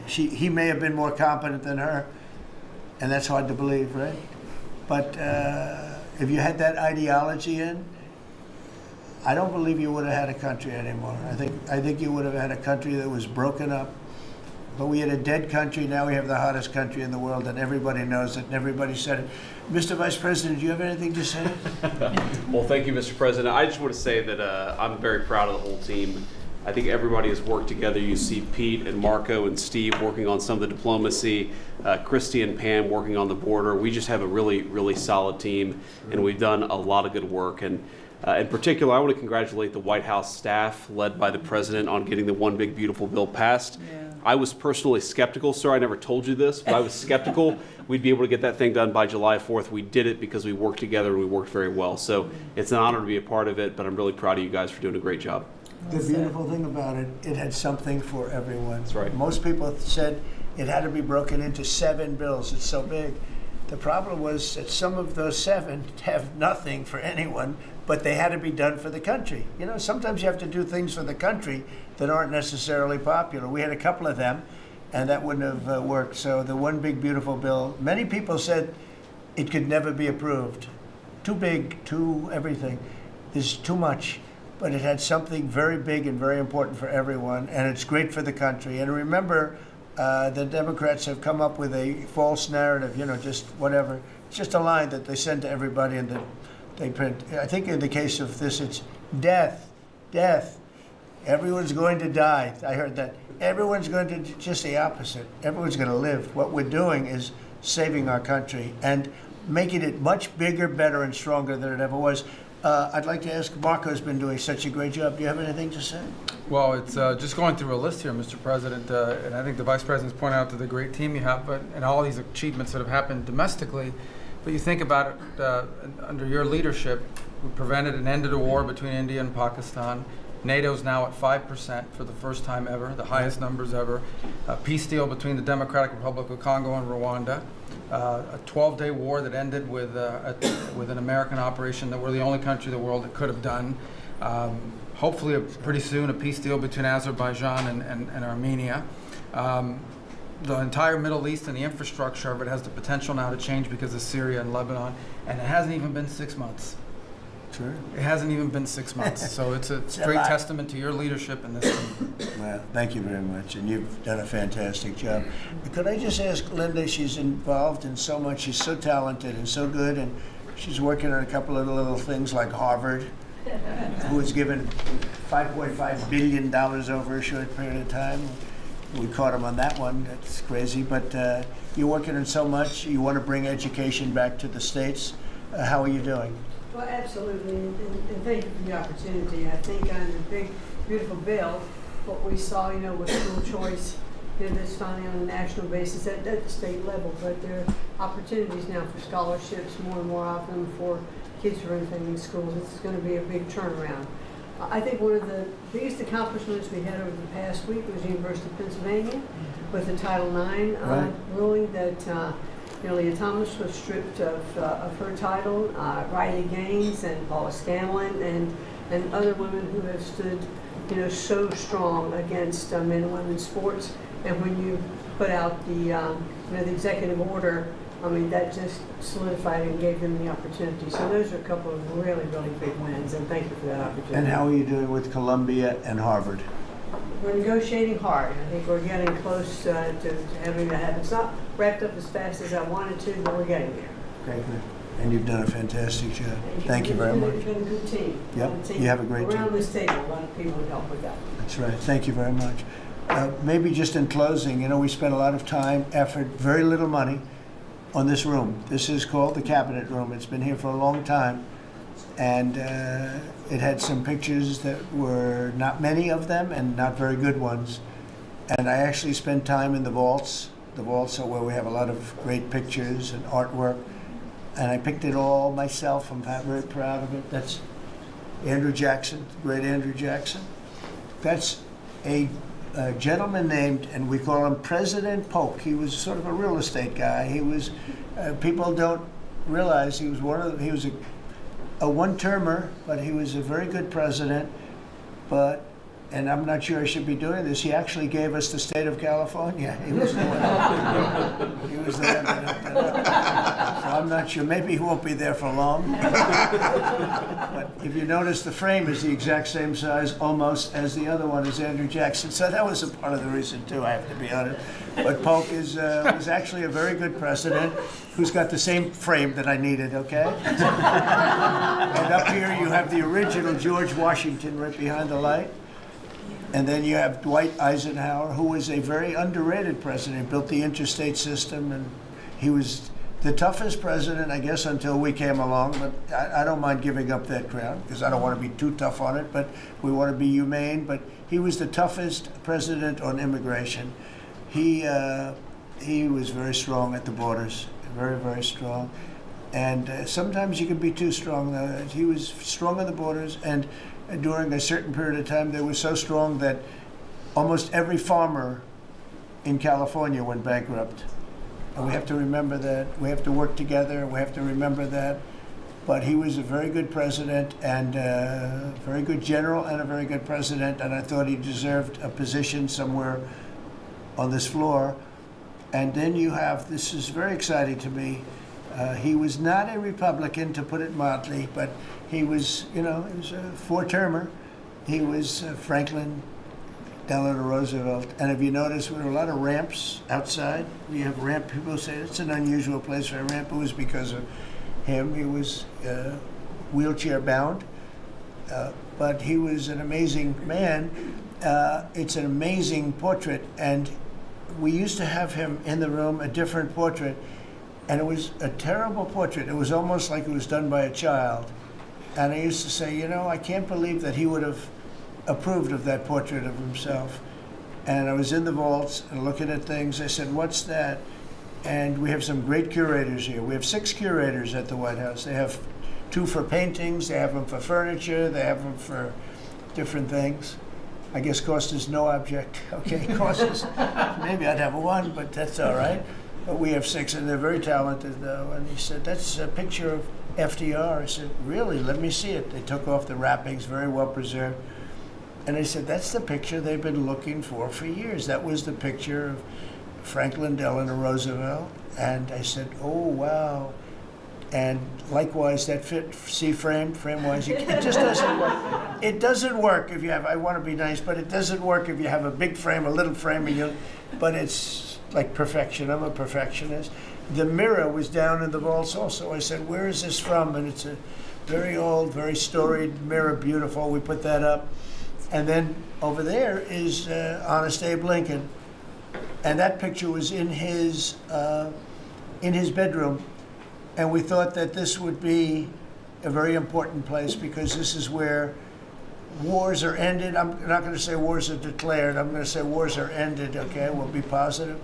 He may have been more competent than her, and that's hard to believe, right? But if you had that ideology in, I don't believe you would have had a country anymore. I think you would have had a country that was broken up. But we had a dead country. Now we have the hottest country in the world, and everybody knows it, and everybody said it. Mr. Vice President, do you have anything to say? Well, thank you, Mr. President. I just want to say that I'm very proud of the whole team. I think everybody has worked together. You see Pete and Marco and Steve working on some of the diplomacy, Christy and Pam working on the border. We just have a really, really solid team, and we've done a lot of good work. And in particular, I want to congratulate the White House staff led by the President on getting the One Big Beautiful Bill passed. Yeah. I was personally skeptical, sir. I never told you this, but I was skeptical we'd be able to get that thing done by July 4th. We did it because we worked together and we worked very well. So it's an honor to be a part of it, but I'm really proud of you guys for doing a great job. The beautiful thing about it, it had something for everyone. That's right. Most people said it had to be broken into 7 bills. It's so big. The problem was that some of those 7 have nothing for anyone, but they had to be done for the country. You know, sometimes you have to do things for the country that aren't necessarily popular. We had a couple of them, and that wouldn't have worked. So the One Big Beautiful Bill, many people said it could never be approved. Too big, too everything. There's too much. But it had something very big and very important for everyone, and it's great for the country. And remember, the Democrats have come up with a false narrative, you know, just whatever. It's just a line that they send to everybody and that they print. I think in the case of this, it's death, death. Everyone's going to die. I heard that. Everyone's going to, just the opposite. Everyone's going to live. What we're doing is saving our country and making it much bigger, better, and stronger than it ever was. I'd like to ask, Marco's been doing such a great job. Do you have anything to say? Well, it's just going through a list here, Mr. President, and I think the Vice President's pointed out to the great team you have, and all these achievements that have happened domestically. But you think about it, under your leadership, we prevented and ended a war between India and Pakistan. NATO's now at 5% for the first time ever, the highest numbers ever. A peace deal between the Democratic Republic of Congo and Rwanda. A 12-day war that ended with an American operation that we're the only country in the world that could have done. Hopefully, pretty soon, a peace deal between Azerbaijan and Armenia. The entire Middle East and the infrastructure of it has the potential now to change because of Syria and Lebanon, and it hasn't even been 6 months. Sure. It hasn't even been 6 months, so it's a great testament to your leadership in this team. Well, thank you very much, and you've done a fantastic job. Could I just ask Linda, she's involved in so much, she's so talented and so good, and she's working on a couple of little things like Harvard, who was given $5.5 billion over a short period of time. We caught him on that one, that's crazy, but you're working on so much, you want to bring education back to the States. How are you doing? Well, absolutely, and thank you for the opportunity. I think on the big, beautiful bill, what we saw, with school choice, that's finally on a national basis at the state level, but there are opportunities now for scholarships more and more often for kids who are attending schools. It's going to be a big turnaround. I think one of the biggest accomplishments we had over the past week was the University of Pennsylvania with the Title IX ruling that Leah Thomas was stripped of her title. Riley Gaines and Paula Scanlon and other women who have stood, so strong against men and women's sports. And when you put out the executive order, that just solidified and gave them the opportunity. So those are a couple of really, really big wins, and thank you for that opportunity. And how are you doing with Columbia and Harvard? We're negotiating hard. I think we're getting close to having that happen. It's not wrapped up as fast as I wanted to, but we're getting there. Okay, good. And you've done a fantastic job. Thank you very much. You've been a good team. Yep, you have a great team. Around this table, a lot of people have helped with that. That's right. Thank you very much. Maybe just in closing, we spent a lot of time, effort, very little money on this room. This is called the Cabinet Room. It's been here for a long time. And it had some pictures that were not many of them and not very good ones. And I actually spent time in the vaults. The vaults are where we have a lot of great pictures and artwork. And I picked it all myself. I'm very proud of it. That's Andrew Jackson, the great Andrew Jackson. That's a gentleman named, and we call him President Polk. He was sort of a real estate guy. He was, people don't realize he was a one-termer, but he was a very good president. But, and I'm not sure I should be doing this, he actually gave us the state of California. He was the one. He was the one that helped it out. So I'm not sure, maybe he won't be there for long. But if you notice, the frame is the exact same size almost as the other one is Andrew Jackson. So that was a part of the reason too, I have to be honest. But Polk was actually a very good president who's got the same frame that I needed, okay? And up here you have the original George Washington right behind the light. And then you have Dwight Eisenhower, who was a very underrated president, built the interstate system, and he was the toughest president, I guess, until we came along. But I don't mind giving up that crown, because I don't want to be too tough on it, but we want to be humane. But he was the toughest president on immigration. He was very strong at the borders, very, very strong. And sometimes you can be too strong. He was strong on the borders, and during a certain period of time, they were so strong that almost every farmer in California went bankrupt. And we have to remember that. We have to work together. We have to remember that. But he was a very good president and a very good general and a very good president. And I thought he deserved a position somewhere on this floor. And then you have, this is very exciting to me, he was not a Republican, to put it mildly, but he was, he was a four-termer. He was Franklin Delano Roosevelt. And if you notice, there were a lot of ramps outside. We have ramp, people say it's an unusual place for a ramp. It was because of him. He was wheelchair bound, but he was an amazing man. It's an amazing portrait, and we used to have him in the room, a different portrait, and it was a terrible portrait. It was almost like it was done by a child. And I used to say, I can't believe that he would have approved of that portrait of himself. And I was in the vaults and looking at things. I said, what's that? And we have some great curators here. We have 6 curators at the White House. They have 2 for paintings, they have them for furniture, they have them for different things. I guess cost is no object. Okay, cost is, maybe I'd have 1, but that's all right. But we have 6, and they're very talented, though. And he said, that's a picture of FDR. I said, really? Let me see it. They took off the wrappings, very well preserved. And I said, that's the picture they've been looking for years. That was the picture of Franklin Delano Roosevelt. And I said, oh, wow. And likewise, that frame-wise, it just doesn't work. It doesn't work if you have, I want to be nice, but it doesn't work if you have a big frame, a little frame, but it's like perfection. I'm a perfectionist. The mirror was down in the vaults also. I said, where is this from? And it's a very old, very storied mirror, beautiful. We put that up. And then over there is Honest Abe Lincoln. And that picture was in his bedroom. And we thought that this would be a very important place because this is where wars are ended. I'm not going to say wars are declared. I'm going to say wars are ended, okay? We'll be positive.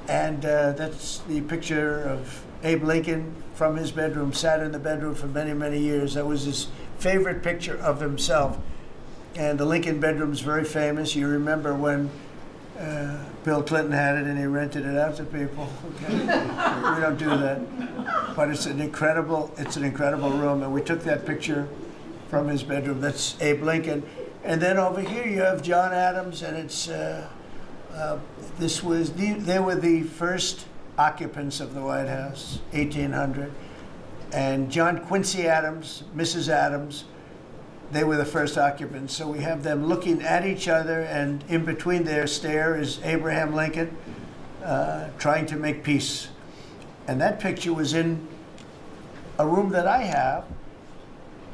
And that's the picture of Abe Lincoln from his bedroom, sat in the bedroom for many, many years. That was his favorite picture of himself. And the Lincoln bedroom's very famous. You remember when Bill Clinton had it and he rented it out to people. Okay. We don't do that. But it's an incredible room. And we took that picture from his bedroom. That's Abe Lincoln. And then over here you have John Adams, and it's they were the first occupants of the White House, 1800. And John Quincy Adams, Mrs. Adams, they were the first occupants. So we have them looking at each other, and in between their stare is Abraham Lincoln trying to make peace. And that picture was in a room that I have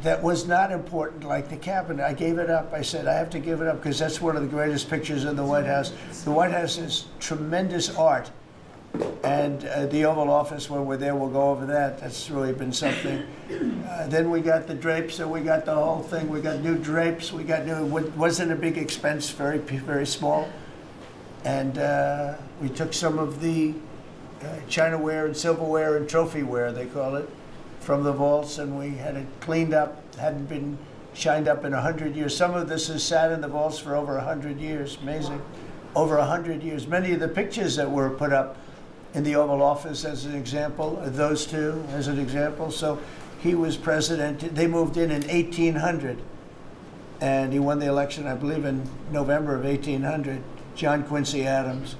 that was not important, like the cabinet. I gave it up. I said, I have to give it up because that's one of the greatest pictures in the White House. The White House is tremendous art. And the Oval Office, when we're there, we'll go over that. That's really been something. Then we got the drapes, and we got the whole thing. We got new drapes. We got new, wasn't a big expense, very, very small. And we took some of the chinaware and silverware and trophyware, they call it, from the vaults, and we had it cleaned up. Hadn't been shined up in 100 years. Some of this has sat in the vaults for over 100 years. Amazing. Over 100 years. Many of the pictures that were put up in the Oval Office, as an example, those two as an example. So he was president. They moved in 1800, and he won the election, I believe, in November of 1800, John Quincy Adams.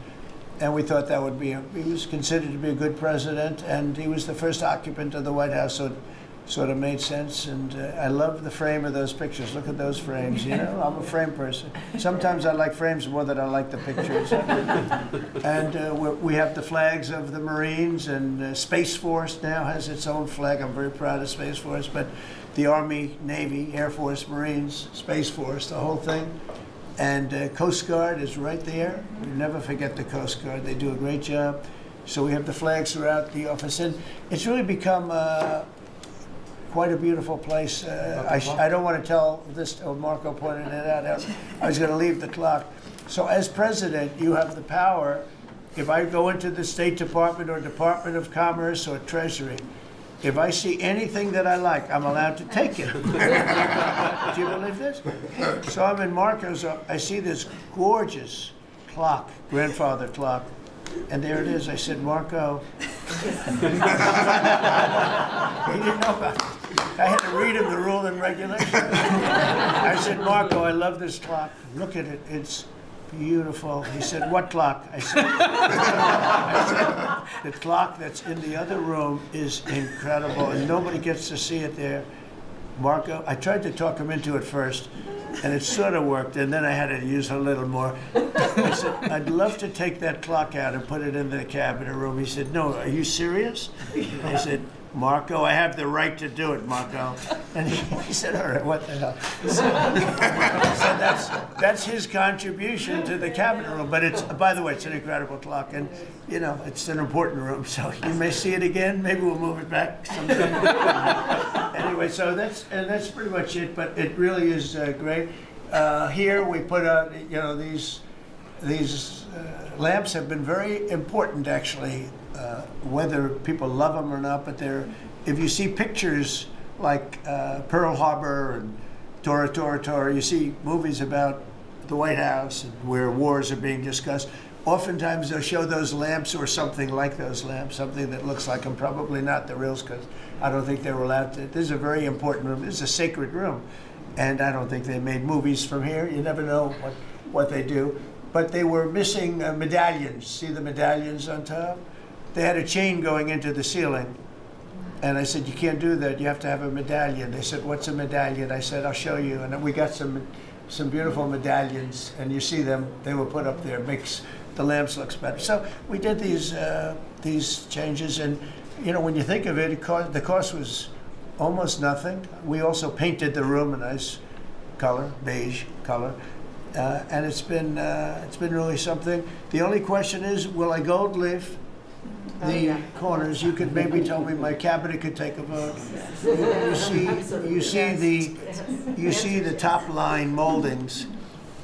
And we thought that would be, he was considered to be a good president, and he was the first occupant of the White House, so it sort of made sense. And I love the frame of those pictures. Look at those frames, I'm a frame person. Sometimes I like frames more than I like the pictures. And we have the flags of the Marines, and Space Force now has its own flag. I'm very proud of Space Force, but the Army, Navy, Air Force, Marines, Space Force, the whole thing. And Coast Guard is right there. We never forget the Coast Guard. They do a great job. So we have the flags throughout the office. And it's really become quite a beautiful place. I don't want to tell this, Marco pointed it out. I was going to leave the clock. So as president, you have the power. If I go into the State Department or Department of Commerce or Treasury, if I see anything that I like, I'm allowed to take it. Do you believe this? So I'm in Marco's, I see this gorgeous clock, grandfather clock, and there it is. I said, Marco. He didn't know about it. I had to read him the rule and regulation. I said, Marco, I love this clock. Look at it. It's beautiful. He said, what clock? I said, the clock that's in the other room is incredible, and nobody gets to see it there. Marco, I tried to talk him into it first, and it sort of worked, and then I had to use a little more. I said, I'd love to take that clock out and put it in the cabinet room. He said, no, are you serious? I said, Marco, I have the right to do it, Marco. And he said, all right, what the hell? So that's his contribution to the Capitol room. But it's, by the way, it's an incredible clock. And, you know, it's an important room. So you may see it again. Maybe we'll move it back someday. Anyway, so that's pretty much it. But it really is great. Here we put out, you know, these lamps have been very important, actually, whether people love them or not. But if you see pictures like Pearl Harbor and Tora Tora Tora, you see movies about the White House and where wars are being discussed. Oftentimes they'll show those lamps or something like those lamps, something that looks like them, probably not the reals, because I don't think they were allowed to. This is a very important room. This is a sacred room. And I don't think they made movies from here. You never know what they do. But they were missing medallions. See the medallions on top? They had a chain going into the ceiling. And I said, you can't do that. You have to have a medallion. They said, what's a medallion? I said, I'll show you. And we got some beautiful medallions. And you see them. They were put up there. It makes the lamps look better. So we did these changes. And, you know, when you think of it, the cost was almost nothing. We also painted the room a nice color, beige color, and it's been really something. The only question is, will I gold leaf the corners? You could maybe tell me, my cabinet could take a vote. You see the top line moldings,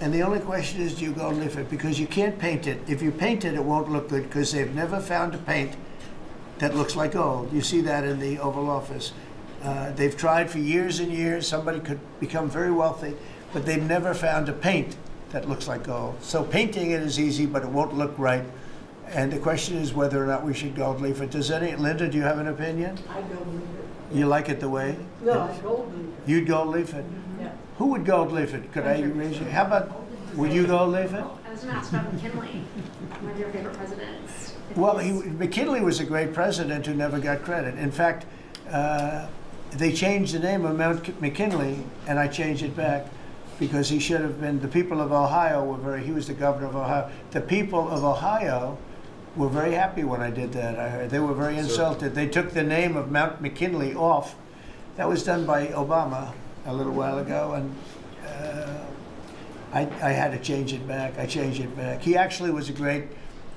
and the only question is, do you gold leaf it? Because you can't paint it. If you paint it, it won't look good, because they've never found a paint that looks like gold. You see that in the Oval Office. They've tried for years and years. Somebody could become very wealthy, but they've never found a paint that looks like gold. So painting it is easy, but it won't look right. And the question is whether or not we should gold leaf it. Linda, do you have an opinion? I gold leaf it. You like it the way? No, I gold leaf it. You'd gold leaf it? Yeah. Who would gold leaf it? Could I raise you? How about, would you gold leaf it? I was going to ask about McKinley, one of your favorite presidents. Well, McKinley was a great president who never got credit. In fact, they changed the name of Mount McKinley, and I changed it back because he should have been. The people of Ohio he was the governor of Ohio. The people of Ohio were very happy when I did that. I heard they were very insulted. They took the name of Mount McKinley off. That was done by Obama a little while ago, and I had to change it back. I changed it back. He actually was a great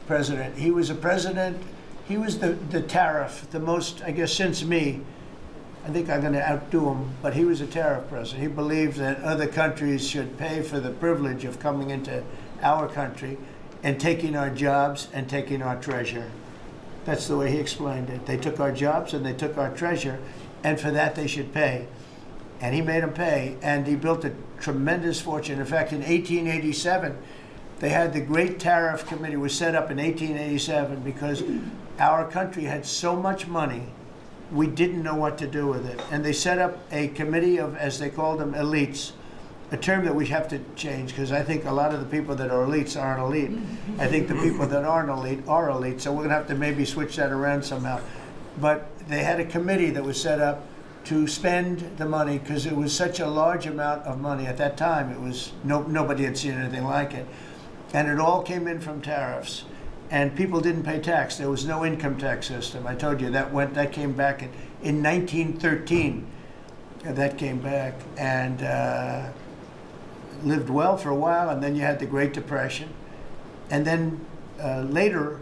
president. He was a president. He was the tariff, the most, I guess, since me. I think I'm going to outdo him, but he was a tariff president. He believed that other countries should pay for the privilege of coming into our country and taking our jobs and taking our treasure. That's the way he explained it. They took our jobs and they took our treasure, and for that they should pay. And he made them pay, and he built a tremendous fortune. In fact, in 1887, they had the Great Tariff Committee was set up in 1887 because our country had so much money, we didn't know what to do with it. And they set up a committee of, as they called them, elites, a term that we have to change because I think a lot of the people that are elites aren't elite. I think the people that aren't elite are elite, so we're going to have to maybe switch that around somehow. But they had a committee that was set up to spend the money because it was such a large amount of money. At that time, it was nobody had seen anything like it. And it all came in from tariffs. And people didn't pay tax. There was no income tax system. I told you that came back in 1913. That came back and lived well for a while. And then you had the Great Depression. And then later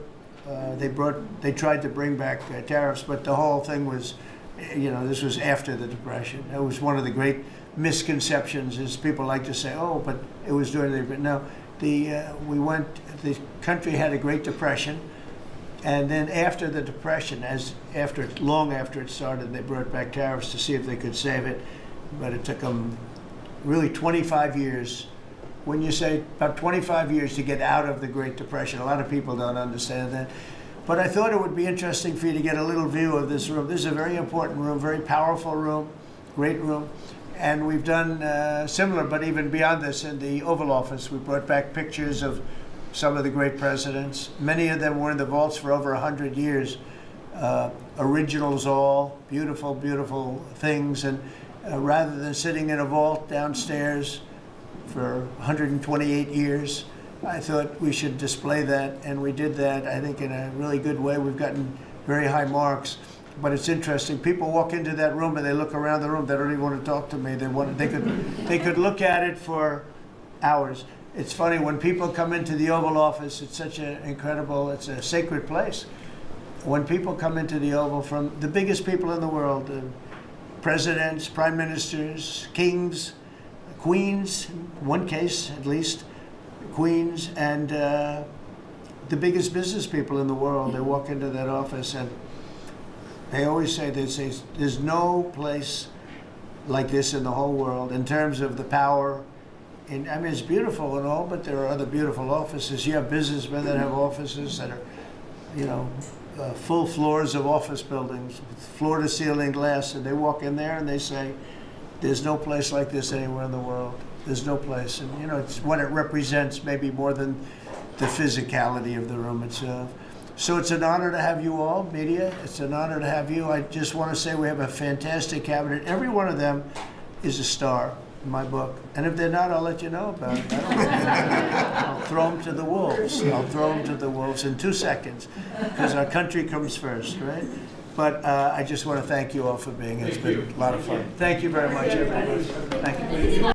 they tried to bring back tariffs, but the whole thing was, this was after the Depression. It was one of the great misconceptions. Is people like to say, oh, but it was during the, but no. The country had a Great Depression, and then after the Depression, long after it started, they brought back tariffs to see if they could save it, but it took them really 25 years. When you say about 25 years to get out of the Great Depression, a lot of people don't understand that. But I thought it would be interesting for you to get a little view of this room. This is a very important room, very powerful room, great room. And we've done similar, but even beyond this, in the Oval Office. We brought back pictures of some of the great presidents. Many of them were in the vaults for over 100 years. Originals all, beautiful, beautiful things. And rather than sitting in a vault downstairs for 128 years, I thought we should display that. And we did that, I think, in a really good way. We've gotten very high marks. But it's interesting. People walk into that room and they look around the room. They don't even want to talk to me. They could look at it for hours. It's funny when people come into the Oval Office. It's such an incredible. It's a sacred place. When people come into the Oval from the biggest people in the world, presidents, prime ministers, kings, queens, in one case at least, queens, and the biggest business people in the world, they walk into that office and they always say, there's no place like this in the whole world in terms of the power. I mean, it's beautiful and all, but there are other beautiful offices. You have businessmen that have offices that are, full floors of office buildings, floor-to-ceiling glass, and they walk in there and they say, there's no place like this anywhere in the world. There's no place. And, it's what it represents maybe more than the physicality of the room itself. So it's an honor to have you all, media. It's an honor to have you. I just want to say we have a fantastic cabinet. Every one of them is a star in my book. And if they're not, I'll let you know about it. I'll throw them to the wolves. I'll throw them to the wolves in 2 seconds because our country comes first, right? But I just want to thank you all for being here. It's been a lot of fun. Thank you very much, everybody. Thank you.